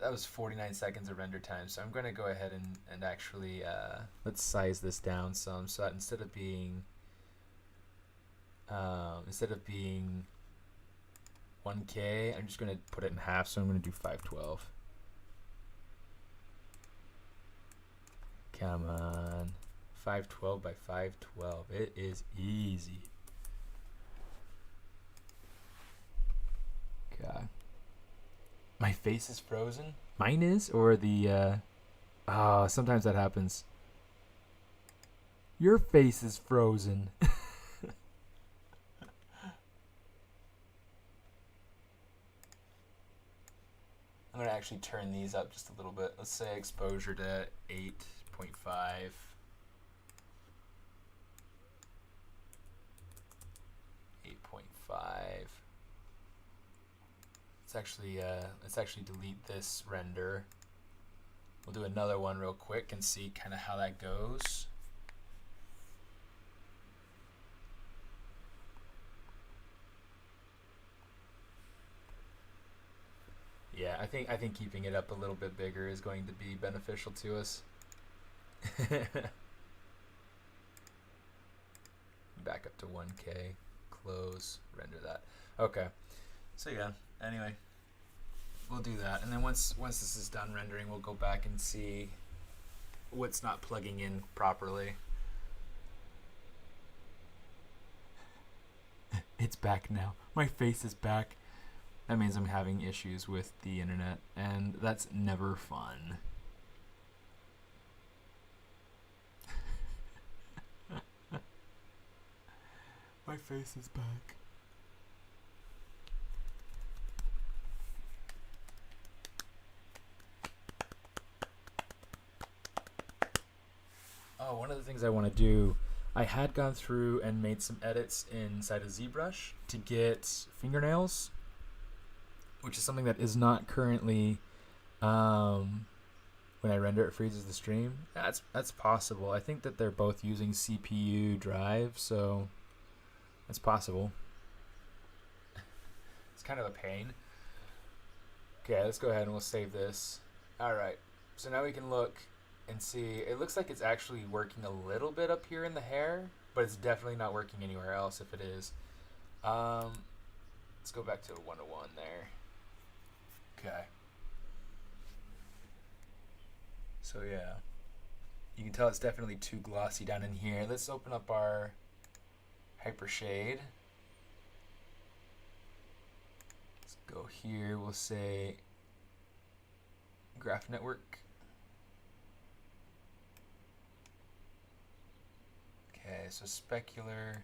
That was 49 seconds of render time, so I'm going to go ahead and actually, let's size this down some, so that instead of being 1K, I'm just going to put it in half, so I'm going to do 512. Come on. 512 by 512. It is easy. God. My face is frozen? Mine is? Or the, sometimes that happens. Your face is frozen. I'm going to actually turn these up just a little bit. Let's say exposure to 8.5. 8.5. Let's actually delete this render. We'll do another one real quick and see kind of how that goes. Yeah, I think keeping it up a little bit bigger is going to be beneficial to us. Back up to 1K, close, render that. Okay. So yeah, anyway, we'll do that, and then once this is done rendering, we'll go back and see what's not plugging in properly. It's back now. My face is back. That means I'm having issues with the internet, and that's never fun. My face is back. Oh, one of the things I want to do, I had gone through and made some edits inside of ZBrush to get fingernails, which is something that is not currently, when I render it freezes the stream. That's possible. I think that they're both using CPU drive, so that's possible. It's kind of a pain. Okay, let's go ahead and we'll save this. Alright, so now we can look and see. It looks like it's actually working a little bit up here in the hair, but it's definitely not working anywhere else if it is. Let's go back to 101 there. Okay. So yeah, you can tell it's definitely too glossy down in here. Let's open up our Hypershade. Let's go here. We'll say Graph Network. Okay, so specular.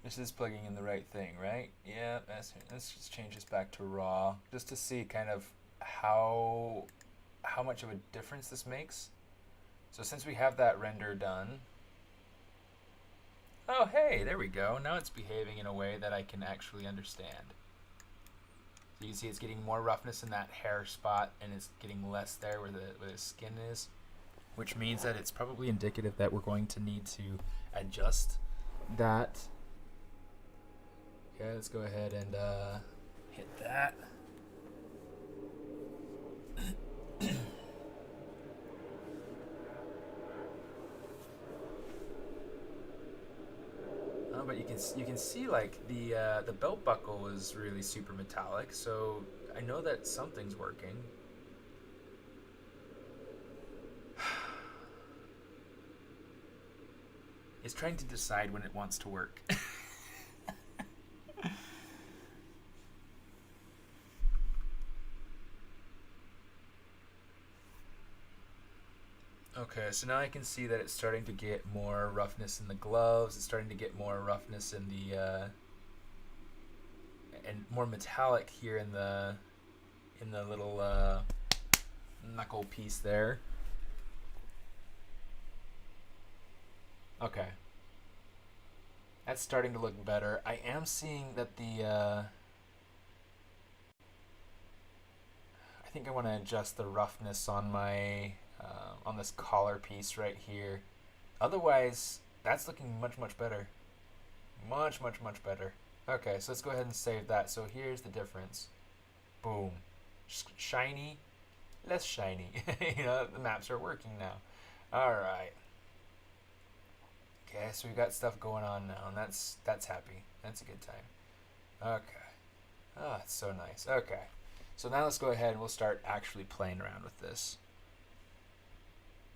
This is plugging in the right thing, right? Yeah, let's just change this back to raw, just to see kind of how much of a difference this makes. So since we have that render done, oh hey, there we go. Now it's behaving in a way that I can actually understand. So you can see it's getting more roughness in that hair spot, and it's getting less there where the skin is, which means that it's probably indicative that we're going to need to adjust that. Okay, let's go ahead and hit that. But you can see like the belt buckle is really super metallic, so I know that something's working. It's trying to decide when it wants to work. Okay. Okay, so now I can see that it's starting to get more roughness in the gloves. It's starting to get more roughness in the and more metallic here in the little knuckle piece there. Okay, that's starting to look better. I am seeing that I think I want to adjust the roughness on my on this collar piece right here. Otherwise, that's looking much better. Much better. Okay, so let's go ahead and save that. So here's the difference. Boom. Shiny, less shiny. You know, the maps are working now. Alright. Okay, so we've got stuff going on now, and that's happy. That's a good time. Okay. Oh, it's so nice. Okay. So now let's go ahead and we'll start actually playing around with this.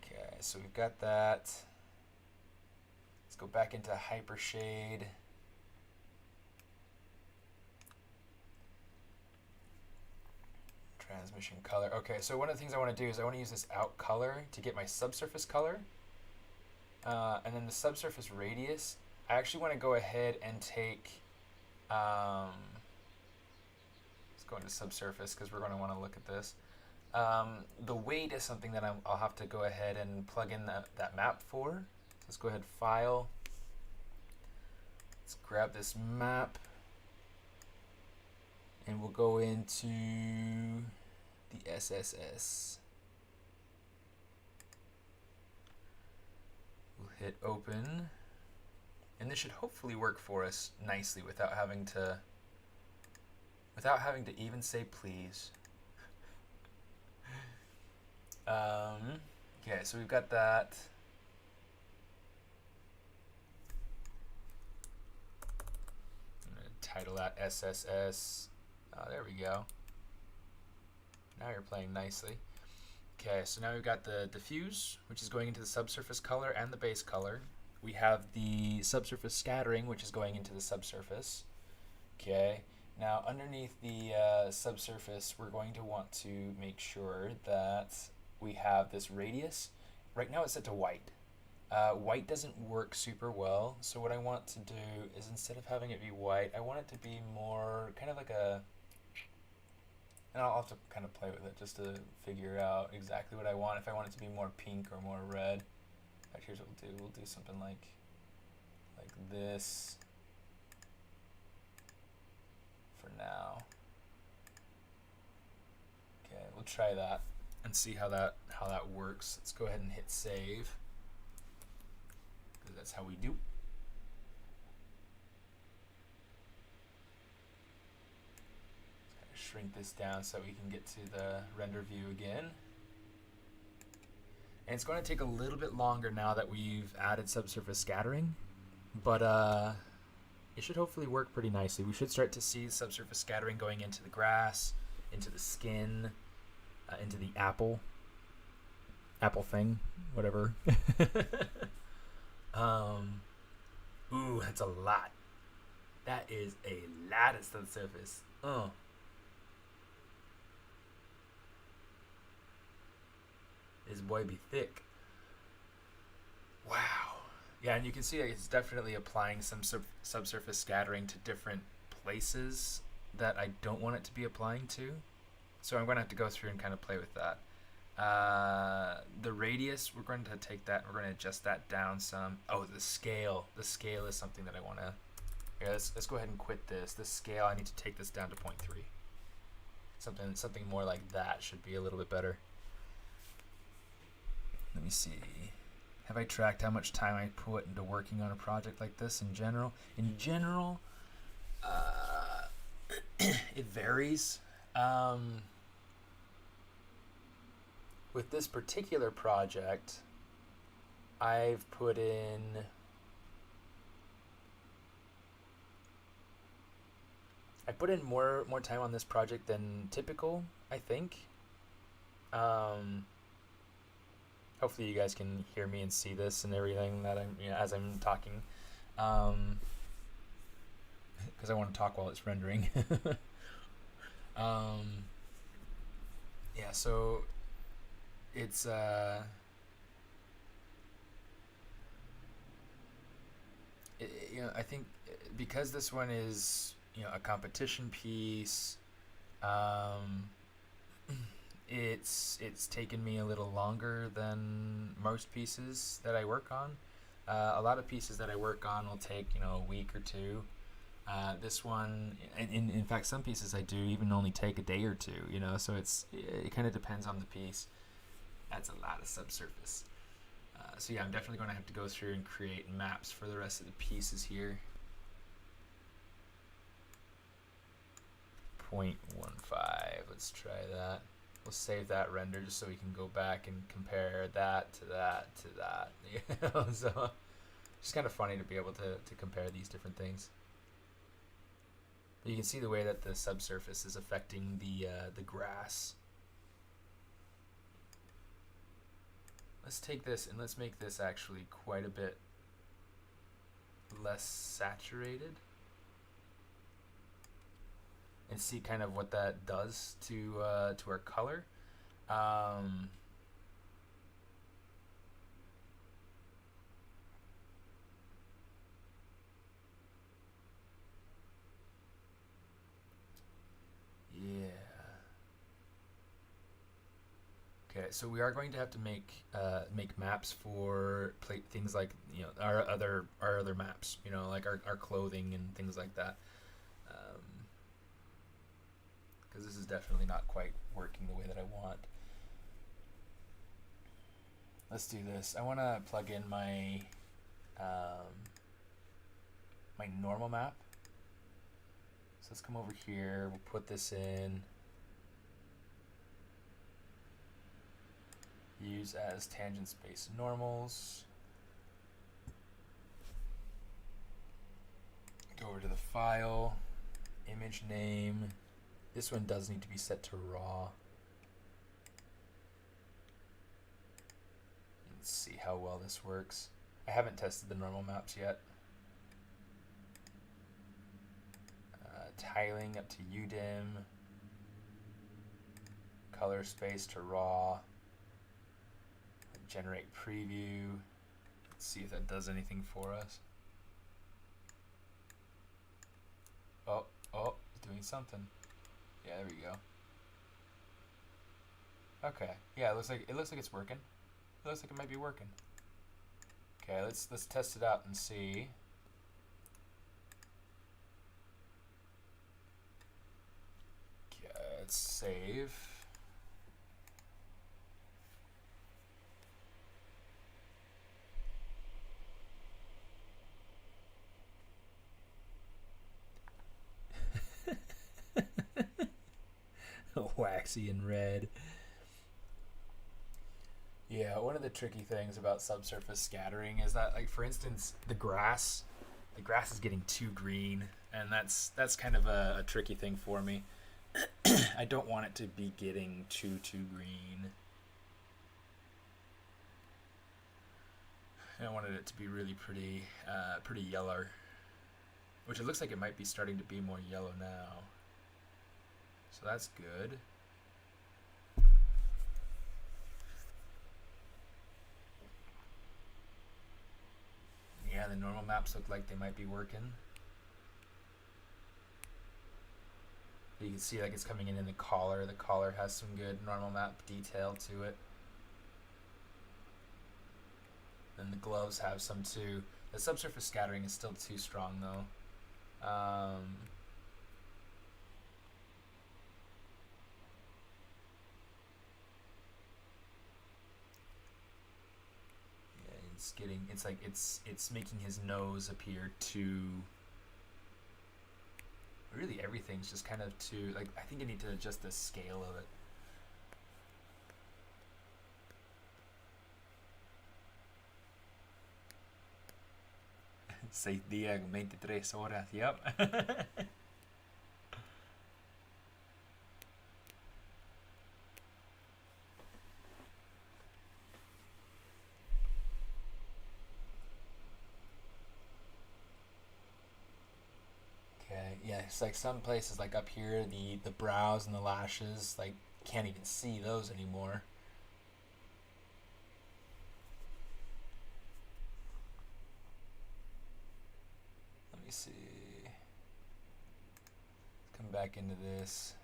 Okay, so we've got that. Let's go back into Hypershade. Transmission color. Okay, so one of the things I want to do is I want to use this out color to get my subsurface color. And then the subsurface radius, I actually want to go ahead and take, let's go into subsurface because we're going to want to look at this. The weight is something that I'll have to go ahead and plug in that map for. Let's go ahead, File. Let's grab this map. And we'll go into the SSS. We'll hit open. And this should hopefully work for us nicely without having to even say please. Okay, so we've got that. I'm going to title that SSS. There we go. Now you're playing nicely. Okay, so now we've got the diffuse, which is going into the subsurface color and the base color. We have the subsurface scattering, which is going into the subsurface. Okay, now underneath the subsurface, we're going to want to make sure that we have this radius. Right now it's set to white. White doesn't work super well, so what I want to do is instead of having it be white, I want it to be more kind of like a, and I'll have to kind of play with it just to figure out exactly what I want. If I want it to be more pink or more red. Actually, here's what we'll do. We'll do something like this for now. Okay, we'll try that and see how that works. Let's go ahead and hit save, because that's how we do. Shrink this down so we can get to the render view again. And it's going to take a little bit longer now that we've added subsurface scattering, but it should hopefully work pretty nicely. We should start to see subsurface scattering going into the grass, into the skin, into the apple thing, whatever. Ooh, that's a lot. That is a lot of subsurface. This boy be thick. Wow. Yeah, and you can see it's definitely applying some subsurface scattering to different places that I don't want it to be applying to. So I'm going to have to go through and kind of play with that. The radius, we're going to take that, we're going to adjust that down some. Oh, the scale. The scale is something that I want to... Here, let's go ahead and quit this. The scale, I need to take this down to 0.3. Something more like that should be a little bit better. Let me see. Have I tracked how much time I put into working on a project like this in general? In general, it varies. With this particular project, I've put in... I put in more time on this project than typical, I think. Hopefully you guys can hear me and see this and everything that I'm, as I'm talking, because I want to talk while it's rendering. Yeah, so it's I think because this one is, a competition piece, um, it's taken me a little longer than most pieces that I work on. A lot of pieces that I work on will take, a week or two. This one, in fact, some pieces I do even only take a day or two, so it kind of depends on the piece. That's a lot of subsurface. So yeah, I'm definitely going to have to go through and create maps for the rest of the pieces here. 0.15, let's try that. We'll save that render just so we can go back and compare that to that to that. So it's kind of funny to be able to compare these different things. You can see the way that the subsurface is affecting the grass. Let's take this and let's make this actually quite a bit less saturated and see kind of what that does to our color. Yeah. Okay, so we are going to have to make maps for things like our other maps, like our clothing and things like that, because this is definitely not quite working the way that I want. Let's do this. I want to plug in my my normal map. So let's come over here. We'll put this in. Use as tangent space normals. Go over to the file, image name. This one does need to be set to raw. Let's see how well this works. I haven't tested the normal maps yet. Tiling up to UDIM. Color space to raw. Generate preview. Let's see if that does anything for us. Oh, it's doing something. Yeah, there we go. Okay. Yeah, it looks like it's working. It looks like it might be working. Okay, let's test it out and see. Okay, let's save. Waxy and red. Yeah, one of the tricky things about subsurface scattering is that, like, for instance, the grass is getting too green, and that's kind of a tricky thing for me. I don't want it to be getting too green. I wanted it to be really pretty yellow, which it looks like it might be starting to be more yellow now. So that's good. Yeah, the normal maps look like they might be working. You can see like it's coming in the collar. The collar has some good normal map detail to it. And the gloves have some too. The subsurface scattering is still too strong though. It's making his nose appear too. Really, everything's just kind of too, like, I think I need to adjust the scale of it. Seis días, 23 horas, yep. Yeah, it's like some places like up here, the brows and the lashes, like, can't even see those anymore. back into this.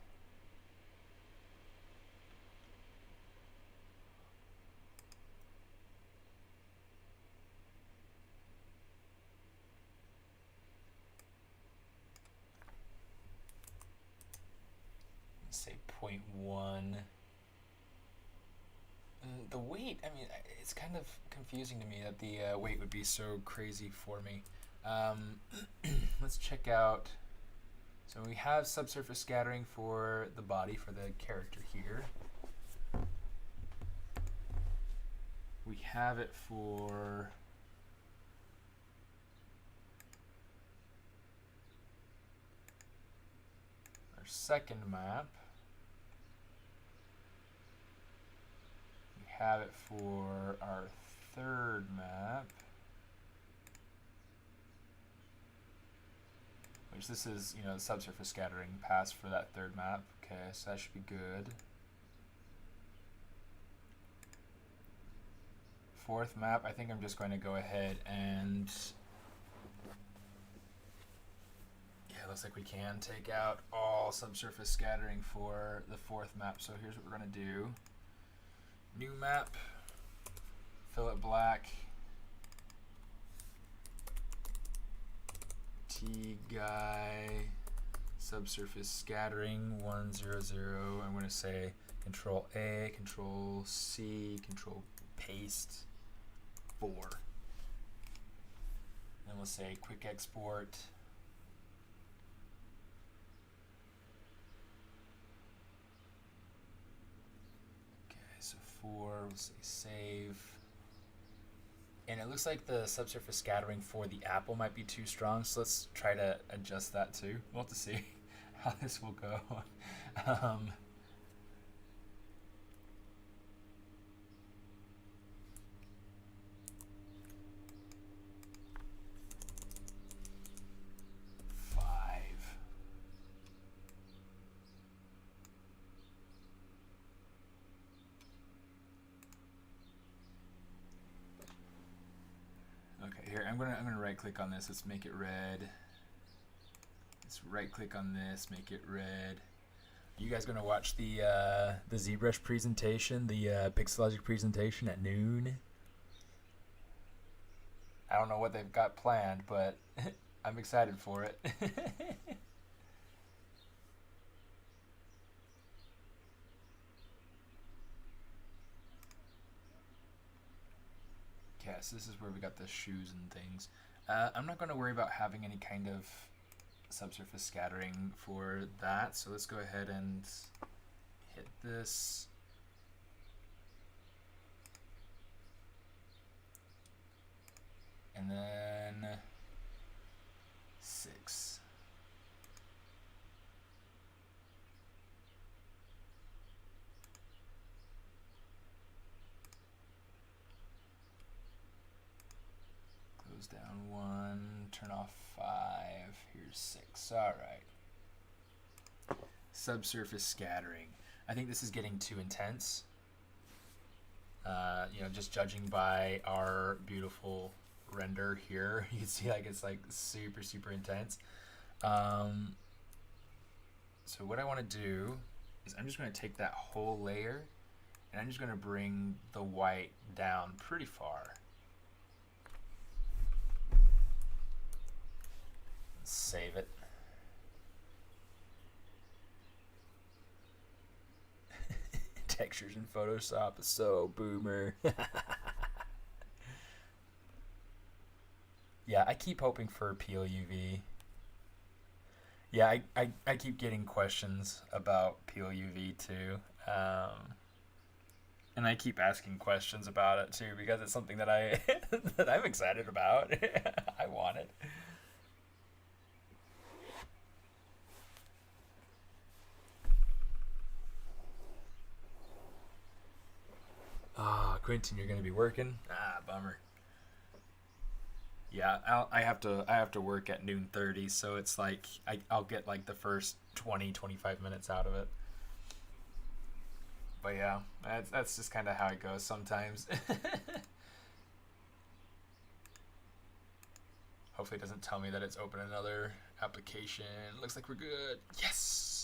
Let's say 0.1. The weight, I mean, it's kind of confusing to me that the weight would be so crazy for me. Let's check out. So we have subsurface scattering for the body, for the character here. We have it for our second map. We have it for our third map. Which this is, you know, subsurface scattering pass for that third map. Okay, so that should be good. Fourth map, I think I'm just going to go ahead and, yeah, looks like we can take out all subsurface scattering for the fourth map. So here's what we're going to do. New map, fill it black. T-guy, subsurface scattering 100. I'm going to say Control A, Control C, Control Paste 4. Then we'll say quick export. Okay, so 4, we'll say save. And it looks like the subsurface scattering for the apple might be too strong, so let's try to adjust that too. We'll have to see how this will go. Okay, here I'm gonna right click on this. Let's make it red. Let's right click on this, make it red. You guys gonna watch the ZBrush presentation, the Pixelogic presentation at noon? I don't know what they've got planned, but I'm excited for it. Yes, this is where we got the shoes and things. I'm not going to worry about having any kind of subsurface scattering for that, so let's go ahead and hit this. And then 6. Close down 1, turn off 5, here's 6. All right. Subsurface scattering. I think this is getting too intense. You know, just judging by our beautiful render here, you can see like it's like super, super intense. So what I want to do is I'm just going to take that whole layer and I'm just going to bring the white down pretty far. Save it. Textures in Photoshop is so boomer. Yeah, I keep hoping for peel UV. Yeah, I keep getting questions about peel UV too. And I keep asking questions about it too because it's something that that I'm excited about. I want it. Ah, Quentin, you're gonna be working? Ah, bummer. Yeah, I have to work at noon 30, so it's like I'll get like the first 20-25 minutes out of it. But yeah, that's just kind of how it goes sometimes. Hopefully it doesn't tell me that it's open another application. Looks like we're good. Yes.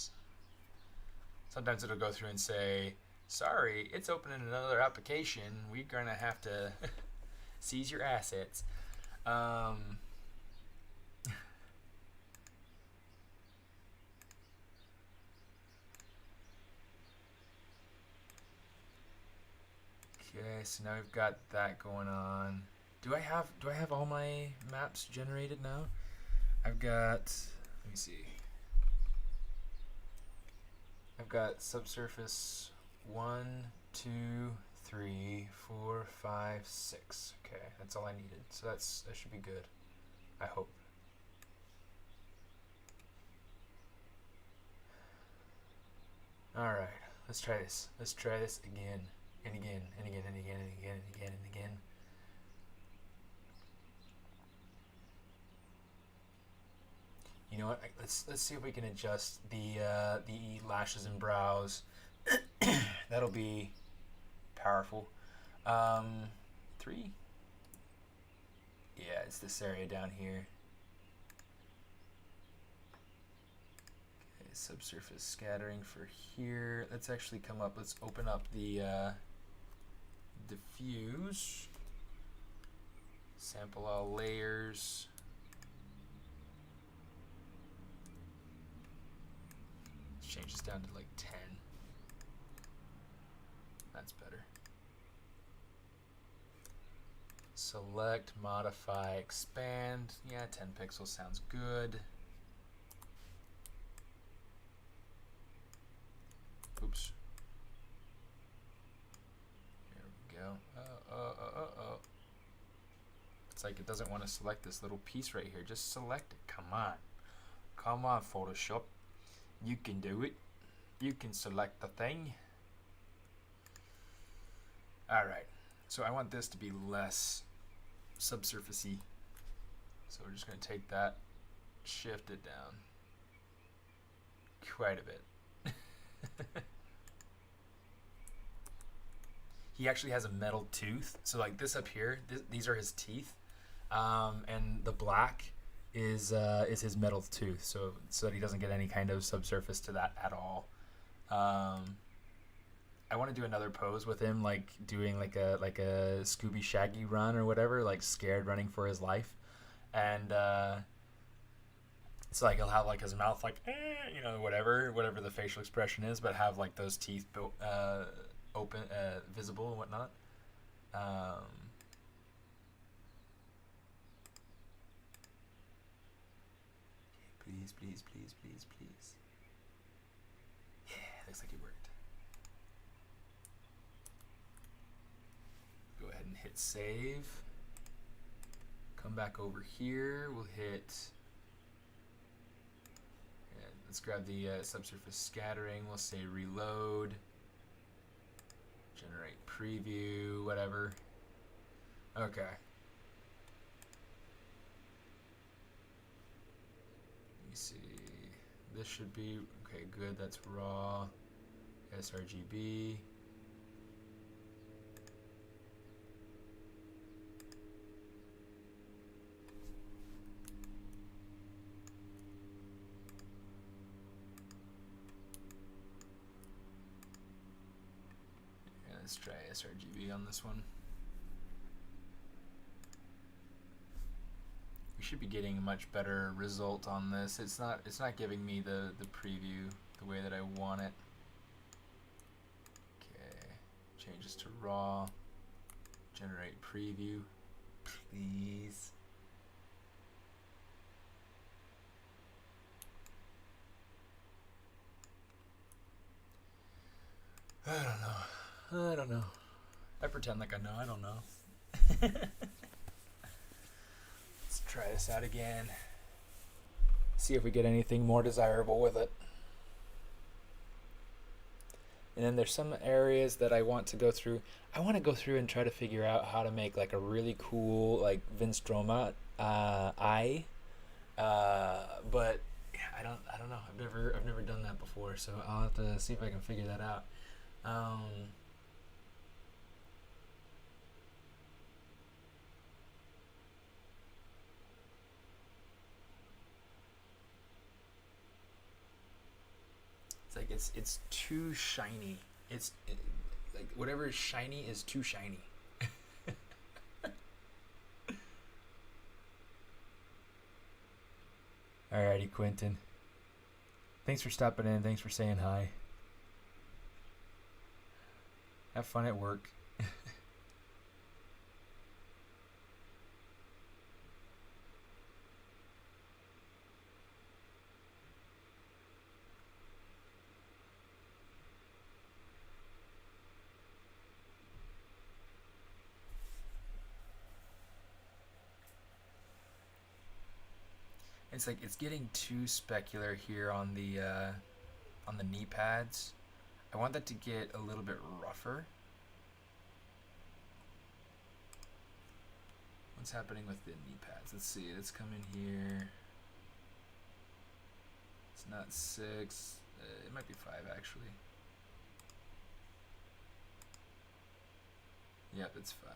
sometimes it'll go through and say, sorry, it's opening another application. We're going to have to seize your assets. Okay, so now we've got that going on. Do I have all my maps generated now? I've got, let me see. I've got subsurface 1, 2, 3, 4, 5, 6. Okay, that's all I needed. So that should be good. I hope. All right, let's try this. Let's try this again and again and again and again and again and again and again. You know what? Let's see if we can adjust the lashes and brows. That'll be powerful. 3. Yeah, it's this area down here. Okay, subsurface scattering for here. Let's actually come up. Let's open up the diffuse. Sample all layers. Change this down to like 10. That's better. Select, modify, expand. Yeah, 10 pixels sounds good. Oops. There we go. It's like it doesn't want to select this little piece right here. Just select it. Come on. Come on, Photoshop. You can do it. You can select the thing. Alright, so I want this to be less subsurfacey. So we're just going to take that, shift it down quite a bit. He actually has a metal tooth. So like this up here, these are his teeth. And the black is his metal tooth, so that he doesn't get any kind of subsurface to that at all. I want to do another pose with him, like doing like a Scooby Shaggy run or whatever, like scared running for his life, and it's like he'll have like his mouth like you know, whatever the facial expression is, but have like those teeth open, visible and whatnot. Please, please, please, please, please. Yeah, looks like it worked. Go ahead and hit save. Come back over here. We'll hit. Yeah, let's grab the subsurface scattering. We'll say reload. Generate preview, whatever. Okay. See, this should be okay. Good, that's raw. sRGB. Yeah, let's try sRGB on this one. Should be getting a much better result on this. It's not giving me the preview the way that I want it. Okay, change this to raw. Generate preview, please. I don't know. I pretend like I know. I don't know. Let's try this out again. See if we get anything more desirable with it. And then there's some areas that I want to go through. I want to go through and try to figure out how to make like a really cool like Vince Droma eye. But I don't know. I've never done that before, so I'll have to see if I can figure that out. it's too shiny. Like whatever is shiny is too shiny. Alrighty, Quentin. Thanks for stopping in. Thanks for saying hi. Have fun at work. It's like it's getting too specular here on the knee pads. I want that to get a little bit rougher. What's happening with the knee pads? Let's see. Let's come in here. It's not 6. It might be 5 actually. Yep, it's 5.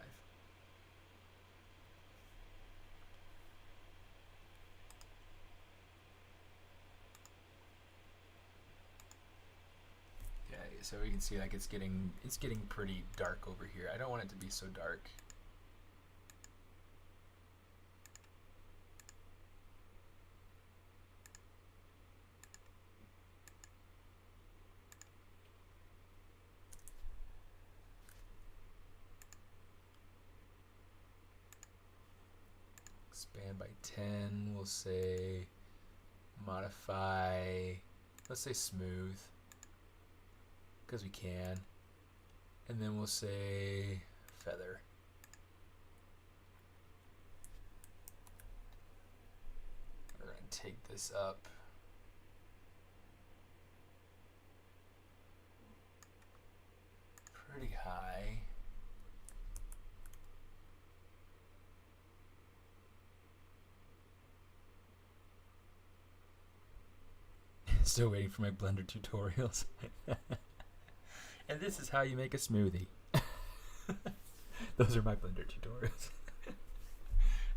So we can see like it's getting pretty dark over here. I don't want it to be so dark. Expand by 10. We'll say modify. Let's say smooth. Because we can. And then we'll say feather. We're going to take this up. Pretty high. Still waiting for my Blender tutorials. And this is how you make a smoothie. Those are my Blender tutorials.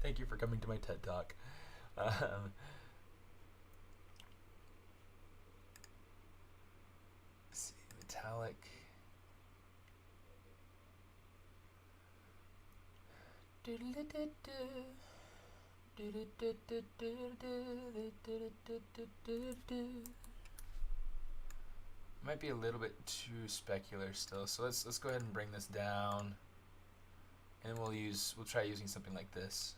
Thank you for coming to my TED Talk. Let's see, metallic. Might be a little bit too specular still, so let's go ahead and bring this down, and we'll try using something like this.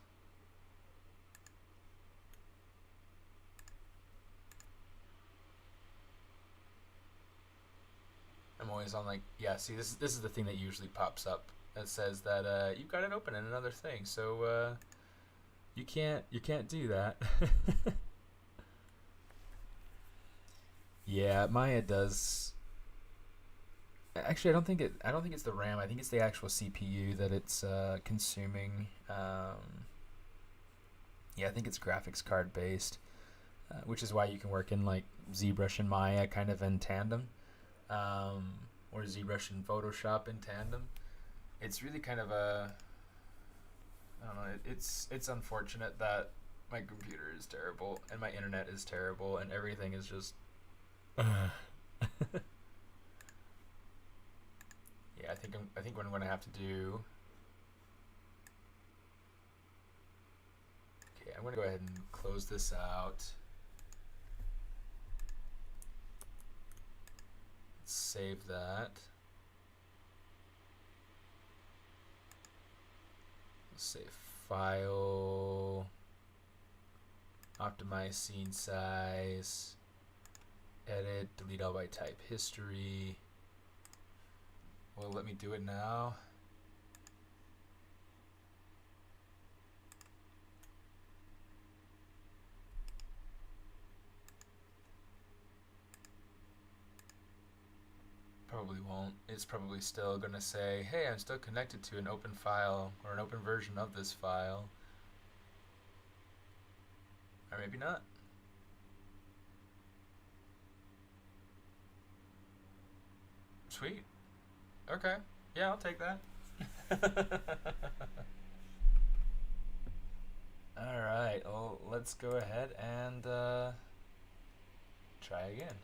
I'm always on like, yeah, see this is the thing that usually pops up that says that you've got it open in another thing, so you can't do that. Yeah, Maya does. Actually, I don't think it's the RAM. I think it's the actual CPU that it's consuming. Yeah, I think it's graphics card based, which is why you can work in like ZBrush and Maya kind of in tandem, or ZBrush and Photoshop in tandem. It's really kind of I don't know. It's unfortunate that my computer is terrible and my internet is terrible and everything is just. Yeah, I think what I'm gonna have to do. Okay, I'm gonna go ahead and close this out. Let's save that. Let's say file, optimize scene size. Edit, delete all by type history. Will it let me do it now? Probably won't. It's probably still gonna say, hey, I'm still connected to an open file or an open version of this file. Or maybe not. Sweet. Okay. Yeah, I'll take that. Alright, well, let's go ahead and try again.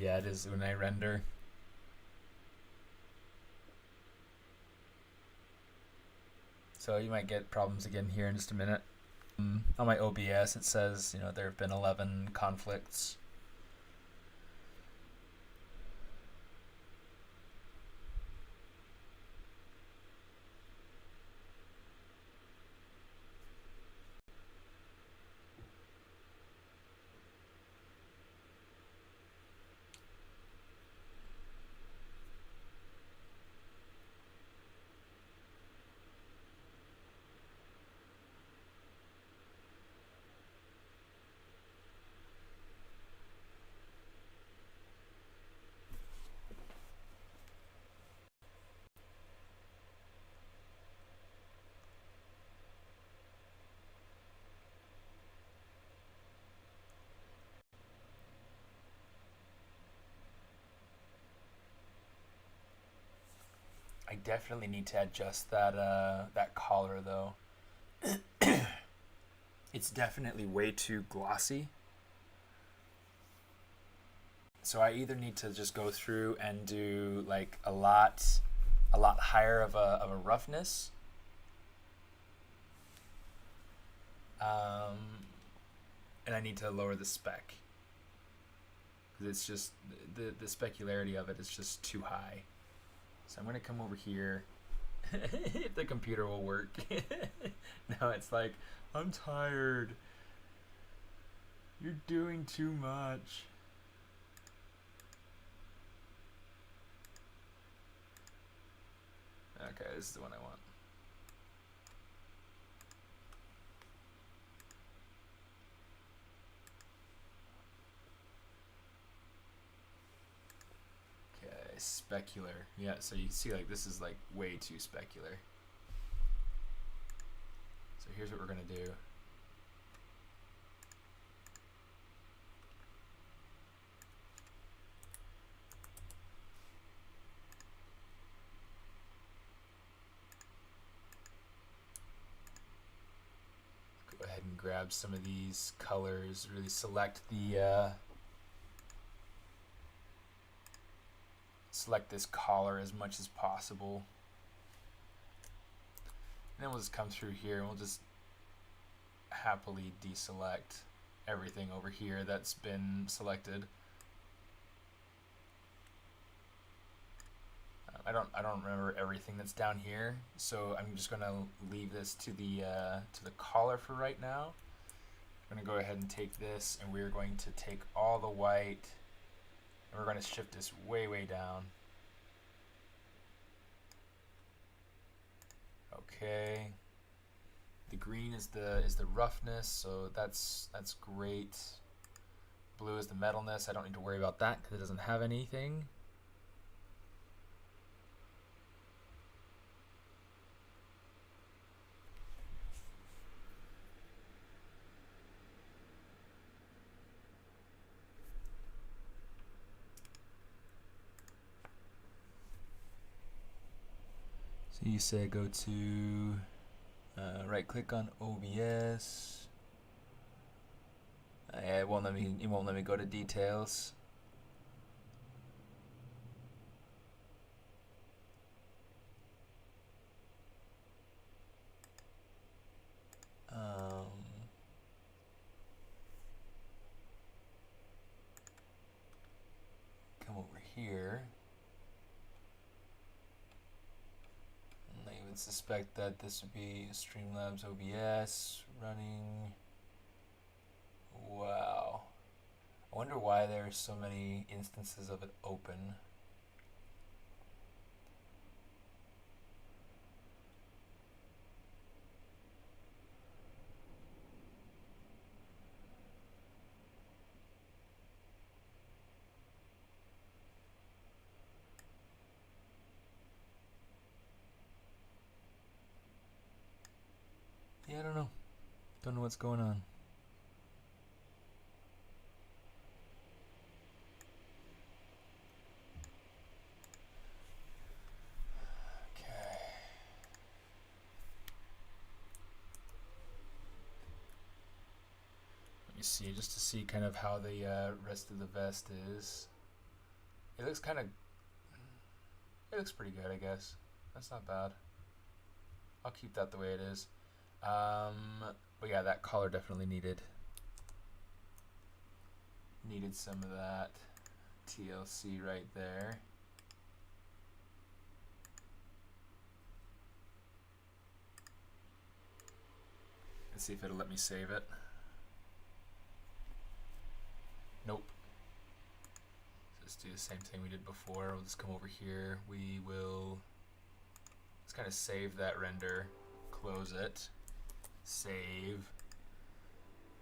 Yeah, it is when I render. So you might get problems again here in just a minute. On my OBS, it says, there have been 11 conflicts. I definitely need to adjust that collar though. It's definitely way too glossy. So I either need to just go through and do like a lot higher of a roughness, and I need to lower the spec because it's just the specularity of it is just too high. So I'm gonna come over here. If the computer will work. Now it's like, I'm tired. You're doing too much. Okay, this is the one I want. Okay, specular. Yeah, so you see like this is like way too specular. So here's what we're gonna do. Go ahead and grab some of these colors, really select select this collar as much as possible. And then we'll just come through here and we'll just happily deselect everything over here that's been selected. I don't remember everything that's down here, so I'm just going to leave this to the collar for right now. I'm going to go ahead and take this, and we're going to take all the white, and we're going to shift this way down. Okay. The green is the roughness, so that's great. Blue is the metalness. I don't need to worry about that because it doesn't have anything. So you say go to right click on OBS. It won't let me go to details. Come over here. And I would suspect that this would be Streamlabs OBS running. Wow. I wonder why there are so many instances of it open. Yeah, I don't know. Don't know what's going on. Okay. Let me see, just to see kind of how the rest of the vest is. It looks kind of, it looks pretty good, I guess. That's not bad. I'll keep that the way it is. But yeah, that collar definitely needed some of that TLC right there. Let's see if it'll let me save it. Nope. Let's do the same thing we did before. We'll just come over here. We will let's kind of save that render, close it, save.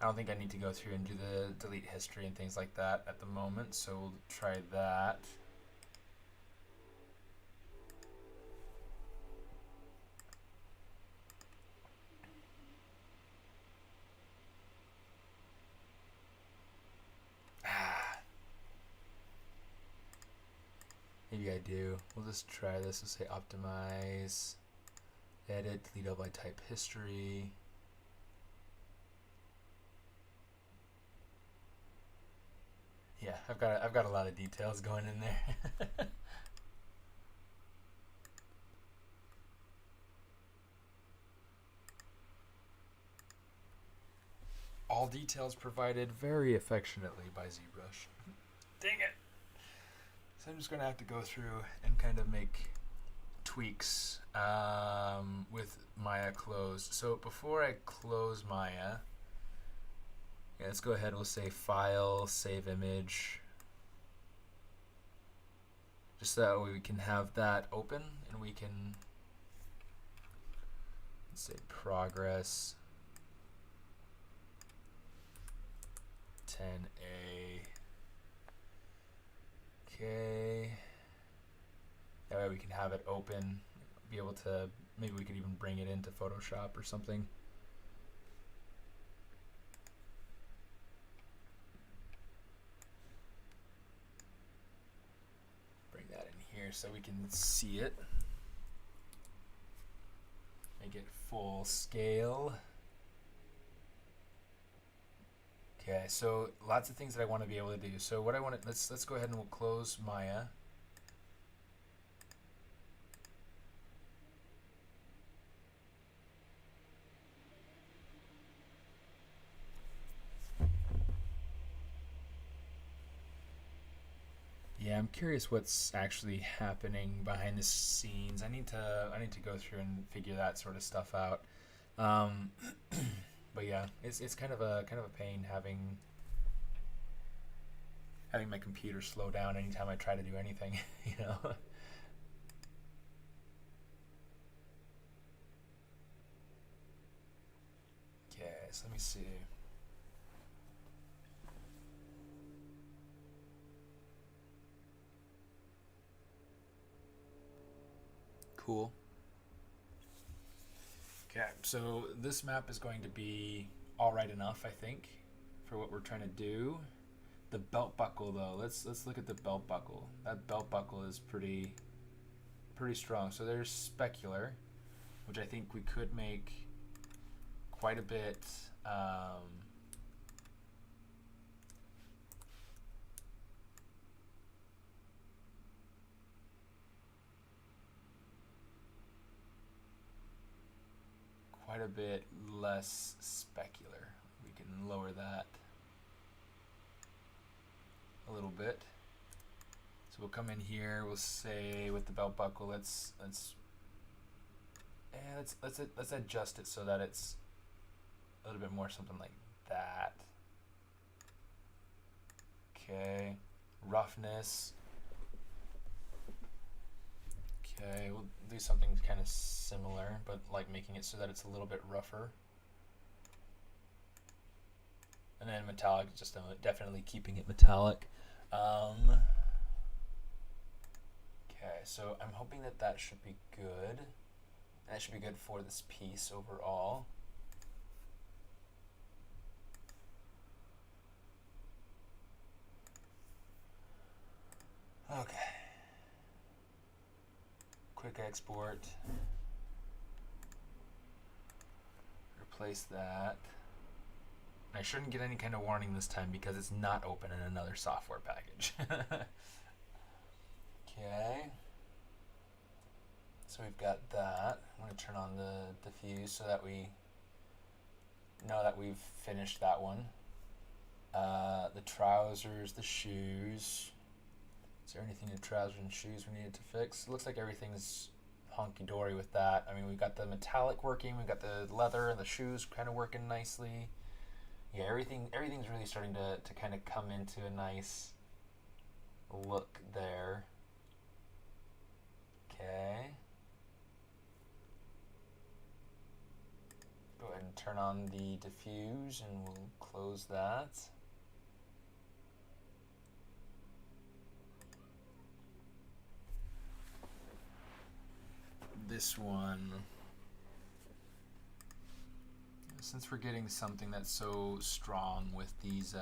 I don't think I need to go through and do the delete history and things like that at the moment, so we'll try that. Maybe I do. We'll just try this. We'll say optimize, edit, delete all by type history. Yeah, I've got a lot of details going in there. All details provided very affectionately by ZBrush. Dang it! So I'm just going to have to go through and kind of make tweaks with Maya closed. So before I close Maya, yeah, let's go ahead. We'll say File, Save Image. Just so that way we can have that open and we can, let's say Progress 10A. Okay. That way we can have it open, be able to, maybe we could even bring it into Photoshop or something. Bring that in here so we can see it. Make it full scale. Okay, so lots of things that I want to be able to do. So what I want to, let's go ahead and we'll close Maya. Yeah, I'm curious what's actually happening behind the scenes. I need to go through and figure that sort of stuff out. But yeah, it's kind of a pain having my computer slow down anytime I try to do anything, you know. Okay, so let me see. Cool. Okay, so this map is going to be all right enough, I think, for what we're trying to do. The belt buckle, though, let's look at the belt buckle. That belt buckle is pretty strong. So there's specular, which I think we could make quite a bit. Quite a bit less specular. We can lower that a little bit. So we'll come in here. We'll say with the belt buckle, let's adjust it so that it's a little bit more something like that. Okay, roughness. Okay, we'll do something kind of similar, but like making it so that it's a little bit rougher. And then metallic, just definitely keeping it metallic. Okay, so I'm hoping that that should be good. And that should be good for this piece overall. Okay. Quick export. Replace that. I shouldn't get any kind of warning this time because it's not open in another software package. Okay. So we've got that. I'm going to turn on the diffuse so that we know that we've finished that one. The trousers, the shoes. Is there anything in trousers and shoes we needed to fix? It looks like everything's honky-dory with that. I mean, we've got the metallic working, we've got the leather and the shoes kind of working nicely. Yeah, everything's really starting to kind of come into a nice look there. Okay. Go ahead and turn on the diffuse and we'll close that. This one, since we're getting something that's so strong with these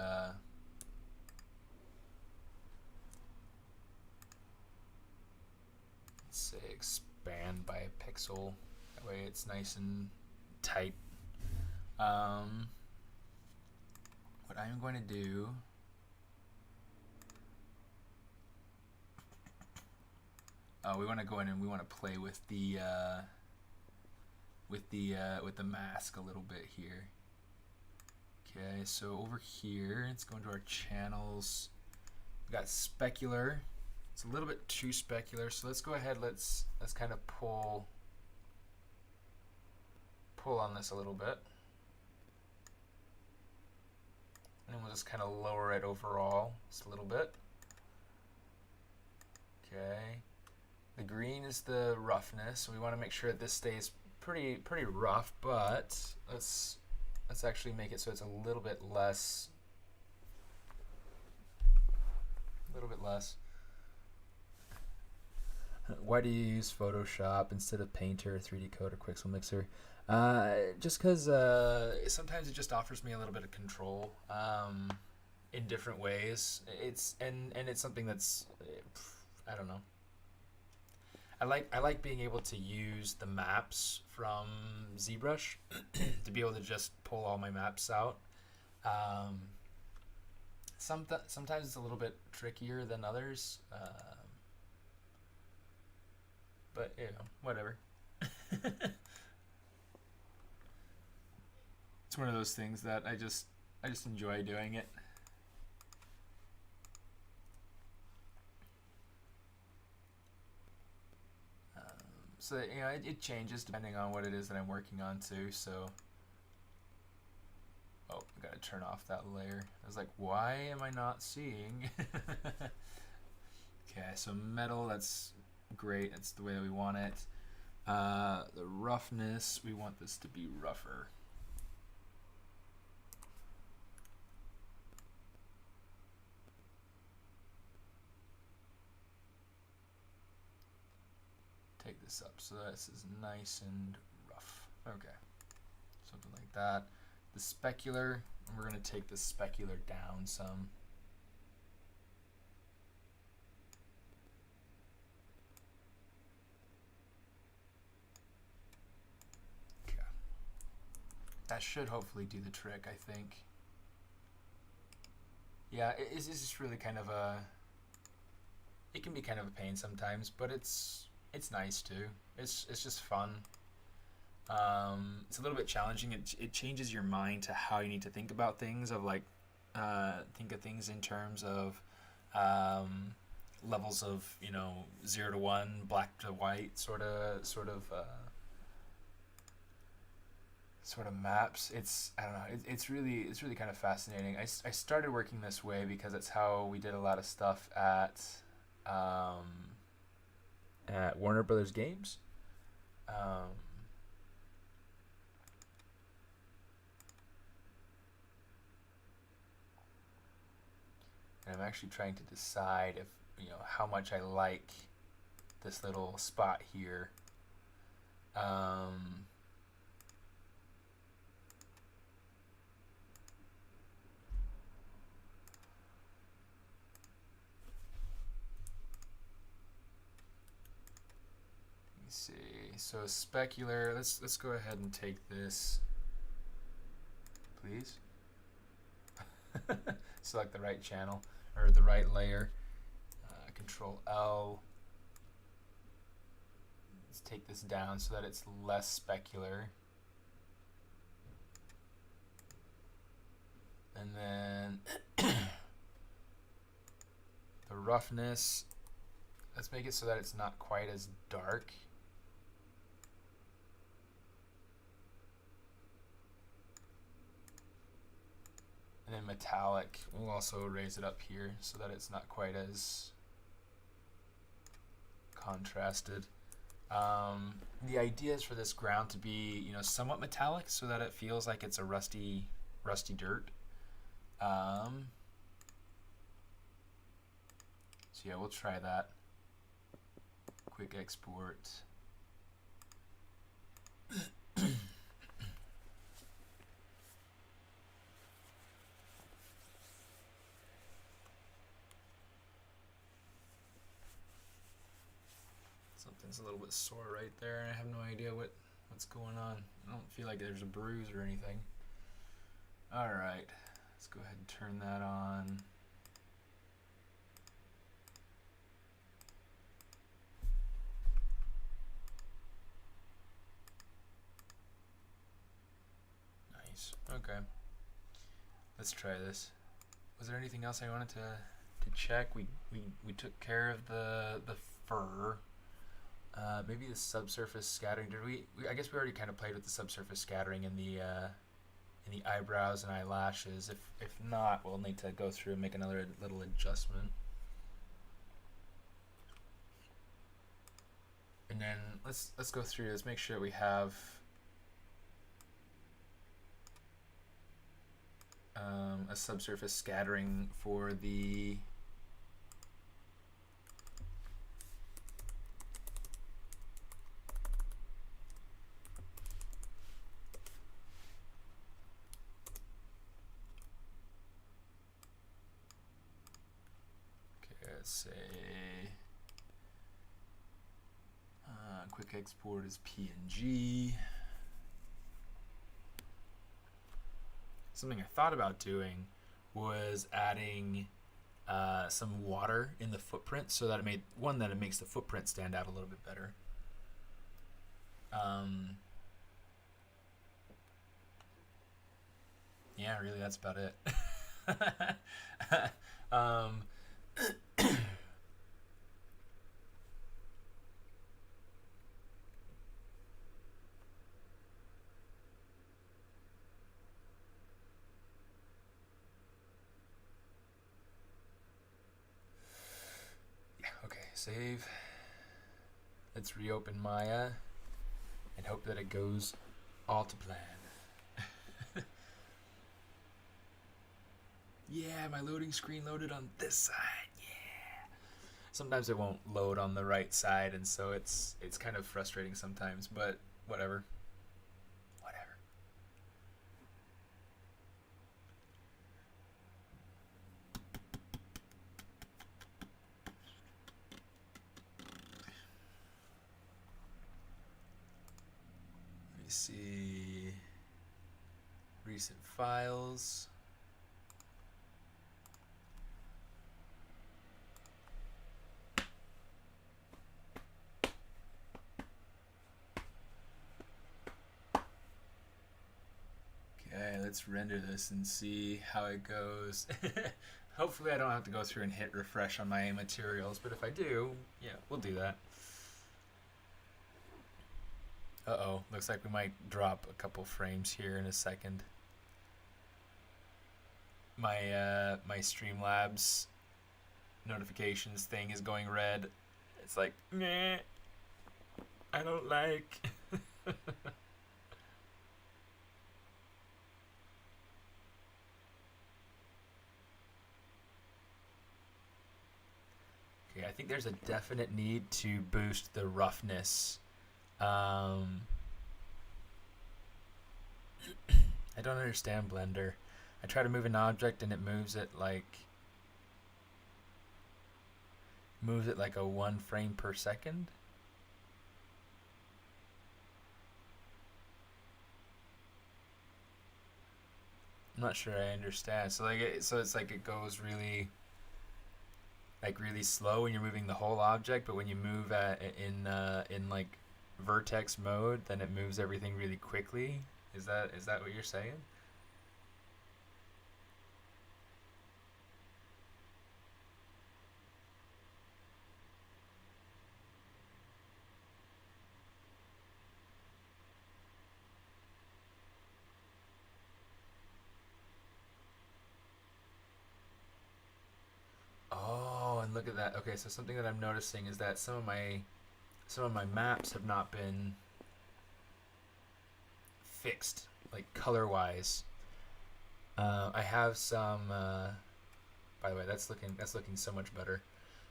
let's say expand by a pixel, that way it's nice and tight. What I'm going to do, we want to go in and we want to play with the mask a little bit here. Okay, so over here, let's go into our channels. We got specular. It's a little bit too specular, so let's go ahead. Let's kind of pull on this a little bit, and then we'll just kind of lower it overall just a little bit. Okay. The green is the roughness, so we want to make sure that this stays pretty rough, but let's actually make it so it's a little bit less. Why do you use Photoshop instead of Painter, 3D Code, or Quixel Mixer? Just because sometimes it just offers me a little bit of control in different ways. It's something that's, I don't know. I like being able to use the maps from ZBrush to be able to just pull all my maps out. Sometimes it's a little bit trickier than others, but you know, whatever. It's one of those things that I just enjoy doing it. So you know, it changes depending on what it is that I'm working on too. So, oh, I gotta turn off that layer. I was like, why am I not seeing? Okay, so metal, that's great. That's the way that we want it. The roughness, we want this to be rougher. Take this up so this is nice and rough. Okay, something like that. The specular, we're going to take the specular down some. Okay. That should hopefully do the trick, I think. Yeah, it's just really kind of a, it can be kind of a pain sometimes, but it's nice too. It's just fun. It's a little bit challenging. It changes your mind to how you need to think about things. Of like, think of things in terms of levels of 0 to 1, black to white, sort of maps. I don't know. It's really kind of fascinating. I started working this way because it's how we did a lot of stuff at Warner Brothers Games. And I'm actually trying to decide if how much I like this little spot here. See, so specular, let's go ahead and take this, please. Select the right channel or the right layer. Control L, let's take this down so that it's less specular. And then the roughness, let's make it so that it's not quite as dark. And then metallic, we'll also raise it up here so that it's not quite as contrasted. The idea is for this ground to be, you know, somewhat metallic so that it feels like it's a rusty dirt. So yeah, we'll try that. Quick export. Something's a little bit sore right there. I have no idea what's going on. I don't feel like there's a bruise or anything. All right, let's go ahead and turn that on. Nice. Okay. Let's try this. Was there anything else I wanted to check? We took care of the fur. Maybe the subsurface scattering. Did we? I guess we already kind of played with the subsurface scattering in the eyebrows and eyelashes. If not, we'll need to go through and make another little adjustment. And then let's go through. Let's make sure we have a subsurface scattering for the say quick export is PNG. Something I thought about doing was adding some water in the footprint so that it makes the footprint stand out a little bit better. Yeah, really, that's about it. Okay, save. Let's reopen Maya and hope that it goes all to plan. Yeah, my loading screen loaded on this side. Yeah. Sometimes it won't load on the right side, and so it's kind of frustrating sometimes, but whatever. Let me see recent files. Let's render this and see how it goes. Hopefully I don't have to go through and hit refresh on my materials, but if I do, yeah, we'll do that. Uh-oh, looks like we might drop a couple frames here in a second. My Streamlabs notifications thing is going red. It's like, meh, I don't like. I think there's a definite need to boost the roughness. I don't understand Blender. I try to move an object and it moves it like a 1 frame per second. I'm not sure I understand. So it's like it goes really slow when you're moving the whole object, but when you move in like vertex mode, then it moves everything really quickly. Is that what you're saying? Oh, and look at that. Okay, so something that I'm noticing is that some of my maps have not been fixed, like color wise. I have some. By the way, that's looking so much better.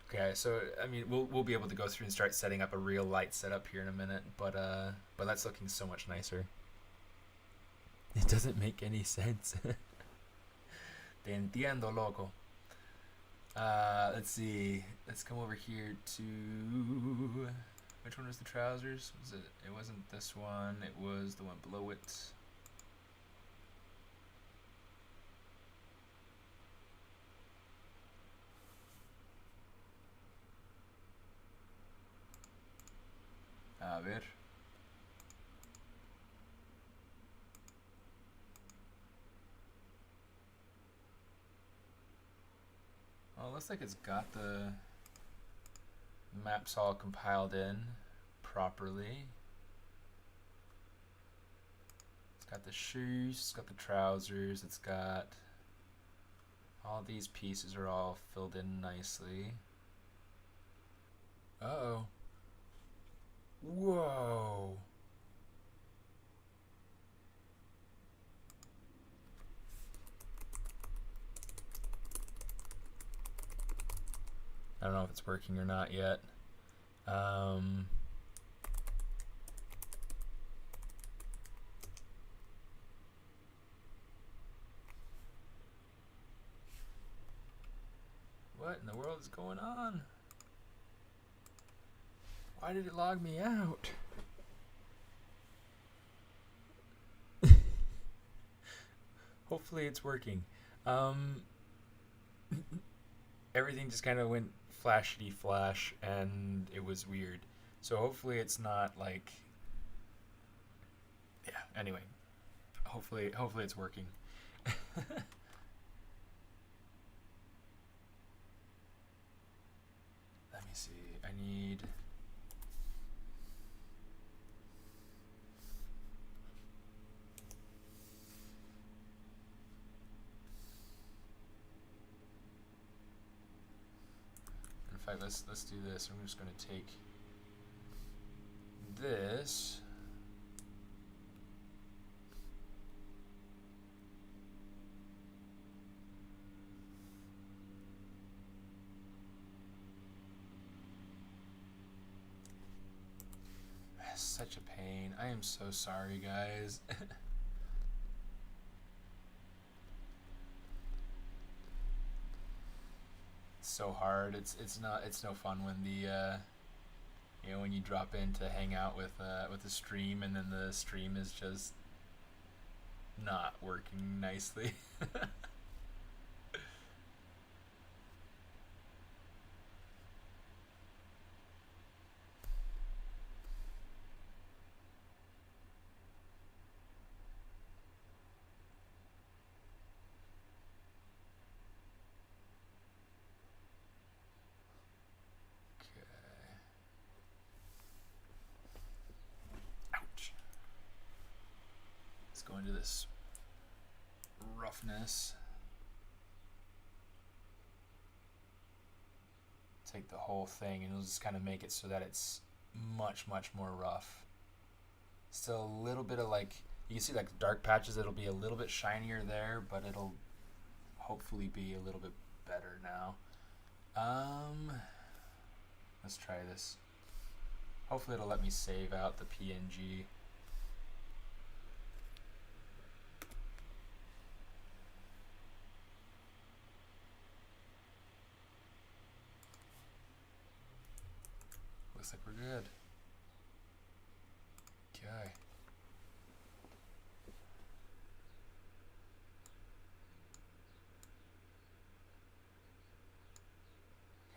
Okay, so I mean we'll be able to go through and start setting up a real light setup here in a minute, but that's looking so much nicer. It doesn't make any sense. Te entiendo, loco. Let's see. Let's come over here to which one was the trousers? Was it? It wasn't this one. It was the one below it. A ver. Well, it looks like it's got the maps all compiled in properly. It's got the shoes, it's got the trousers, it's got all these pieces are all filled in nicely. Uh-oh. Whoa. I don't know if it's working or not yet. What in the world is going on? Why did it log me out? Hopefully it's working. Everything just kind of went flashity flash and it was weird. So hopefully it's not like, yeah, anyway. Hopefully it's working. Let me see. I need in fact let's do this. I'm just gonna take this. Such a pain. I am so sorry, guys. It's so hard. It's no fun when the when you drop in to hang out with the stream and then the stream is just not working nicely. Ouch. Let's go into this roughness. Take the whole thing and it'll just kind of make it so that it's much more rough. Still a little bit of like, you can see like dark patches, it'll be a little bit shinier there, but it'll hopefully be a little bit better now. Let's try this. Hopefully it'll let me save out the PNG. Looks like we're good. Okay.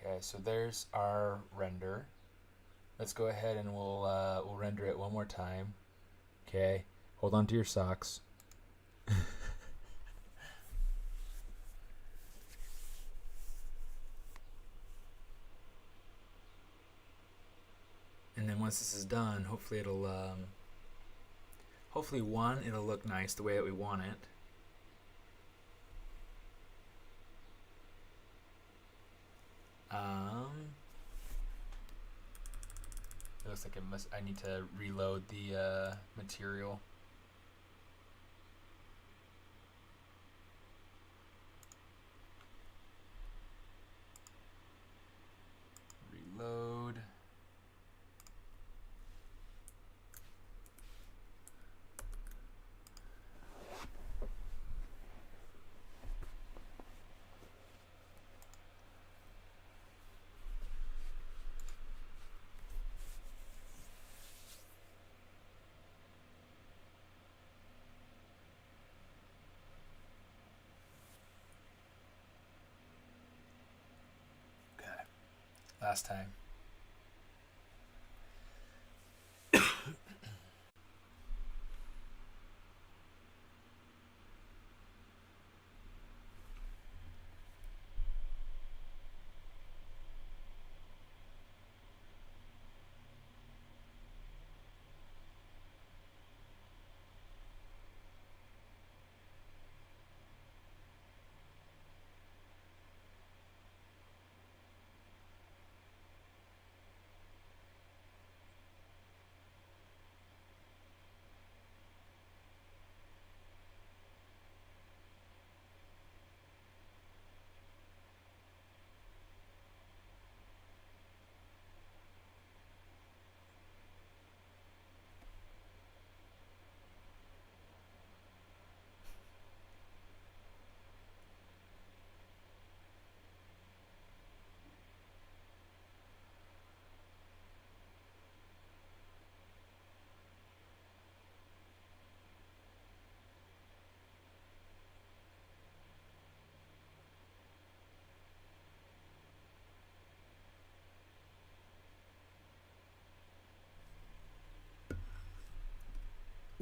Okay, so there's our render. let's go ahead and we'll render it one more time. Okay, hold on to your socks. And then once this is done, hopefully it'll hopefully it'll look nice the way that we want it. It looks like I need to reload the material. Reload. Last time.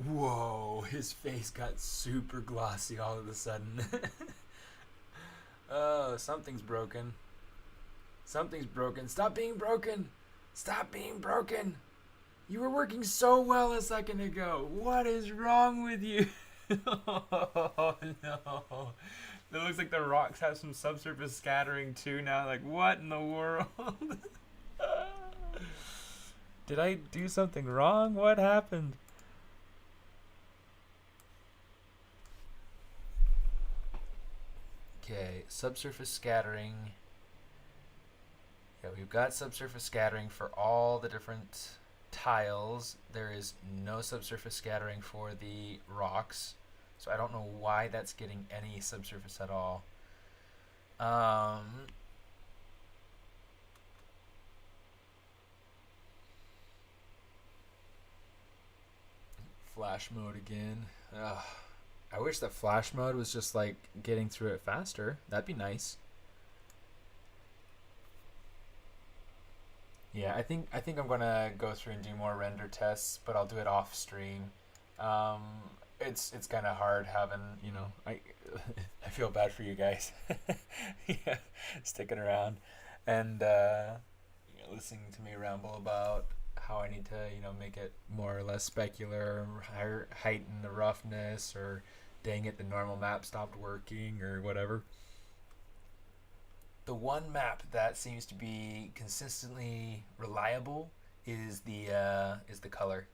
Whoa, his face got super glossy all of a sudden. Oh, something's broken. Something's broken. Stop being broken. Stop being broken. You were working so well a second ago. What is wrong with you? Oh, no. It looks like the rocks have some subsurface scattering too now. Like, what in the world? Did I do something wrong? What happened? Okay, subsurface scattering. Yeah, we've got subsurface scattering for all the different tiles. There is no subsurface scattering for the rocks, so I don't know why that's getting any subsurface at all. Flash mode again. Ugh. I wish that flash mode was just like getting through it faster. That'd be nice. Yeah, I think I'm gonna go through and do more render tests, but I'll do it off stream. Um, it's kind of hard having, I I feel bad for you guys. Yeah, sticking around and listening to me ramble about how I need to, make it more or less specular, heighten the roughness, or dang it, the normal map stopped working, or whatever. The one map that seems to be consistently reliable is the color.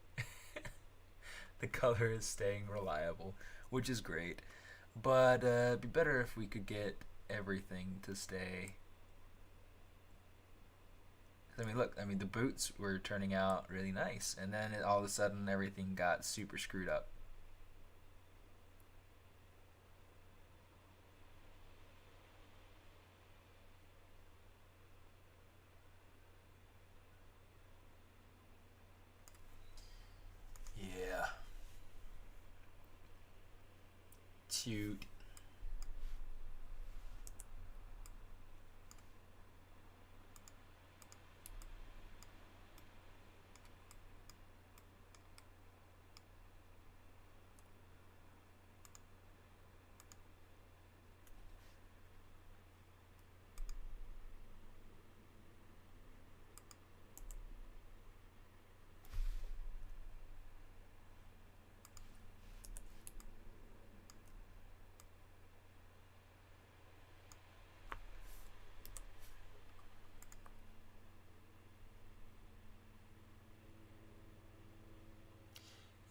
The color is staying reliable, which is great. But it'd be better if we could get everything to stay. I mean, look. I mean, the boots were turning out really nice, and then all of a sudden, everything got super screwed up. Yeah, cute.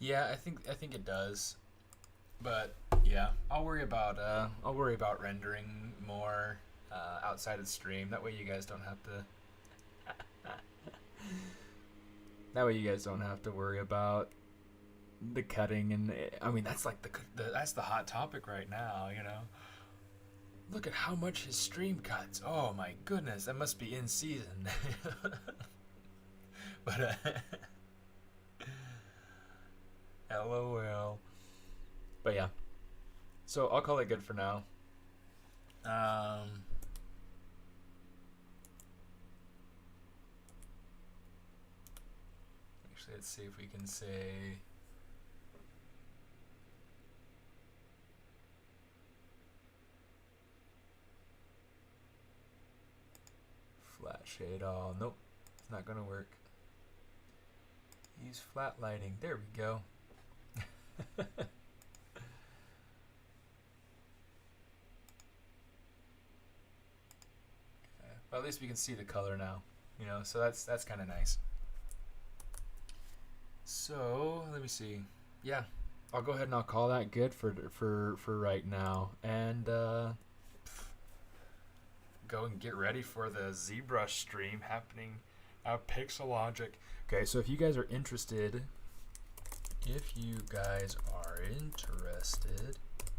Yeah, I think it does. But yeah, I'll worry about rendering more outside of stream. That way you guys don't have to. That way you guys don't have to worry about the cutting, and I mean that's like that's the hot topic right now. You know, look at how much his stream cuts. Oh my goodness, that must be in season. But LOL. But yeah, so I'll call it good for now. Actually, let's see if we can say. Flat shade all. Nope, it's not gonna work. Use flat lighting. There we go. Well, at least we can see the color now, you know. So that's kind of nice. So let me see. Yeah, I'll go ahead and I'll call that good for right now, and go and get ready for the ZBrush stream happening at Pixelogic. Okay, so if you guys are interested,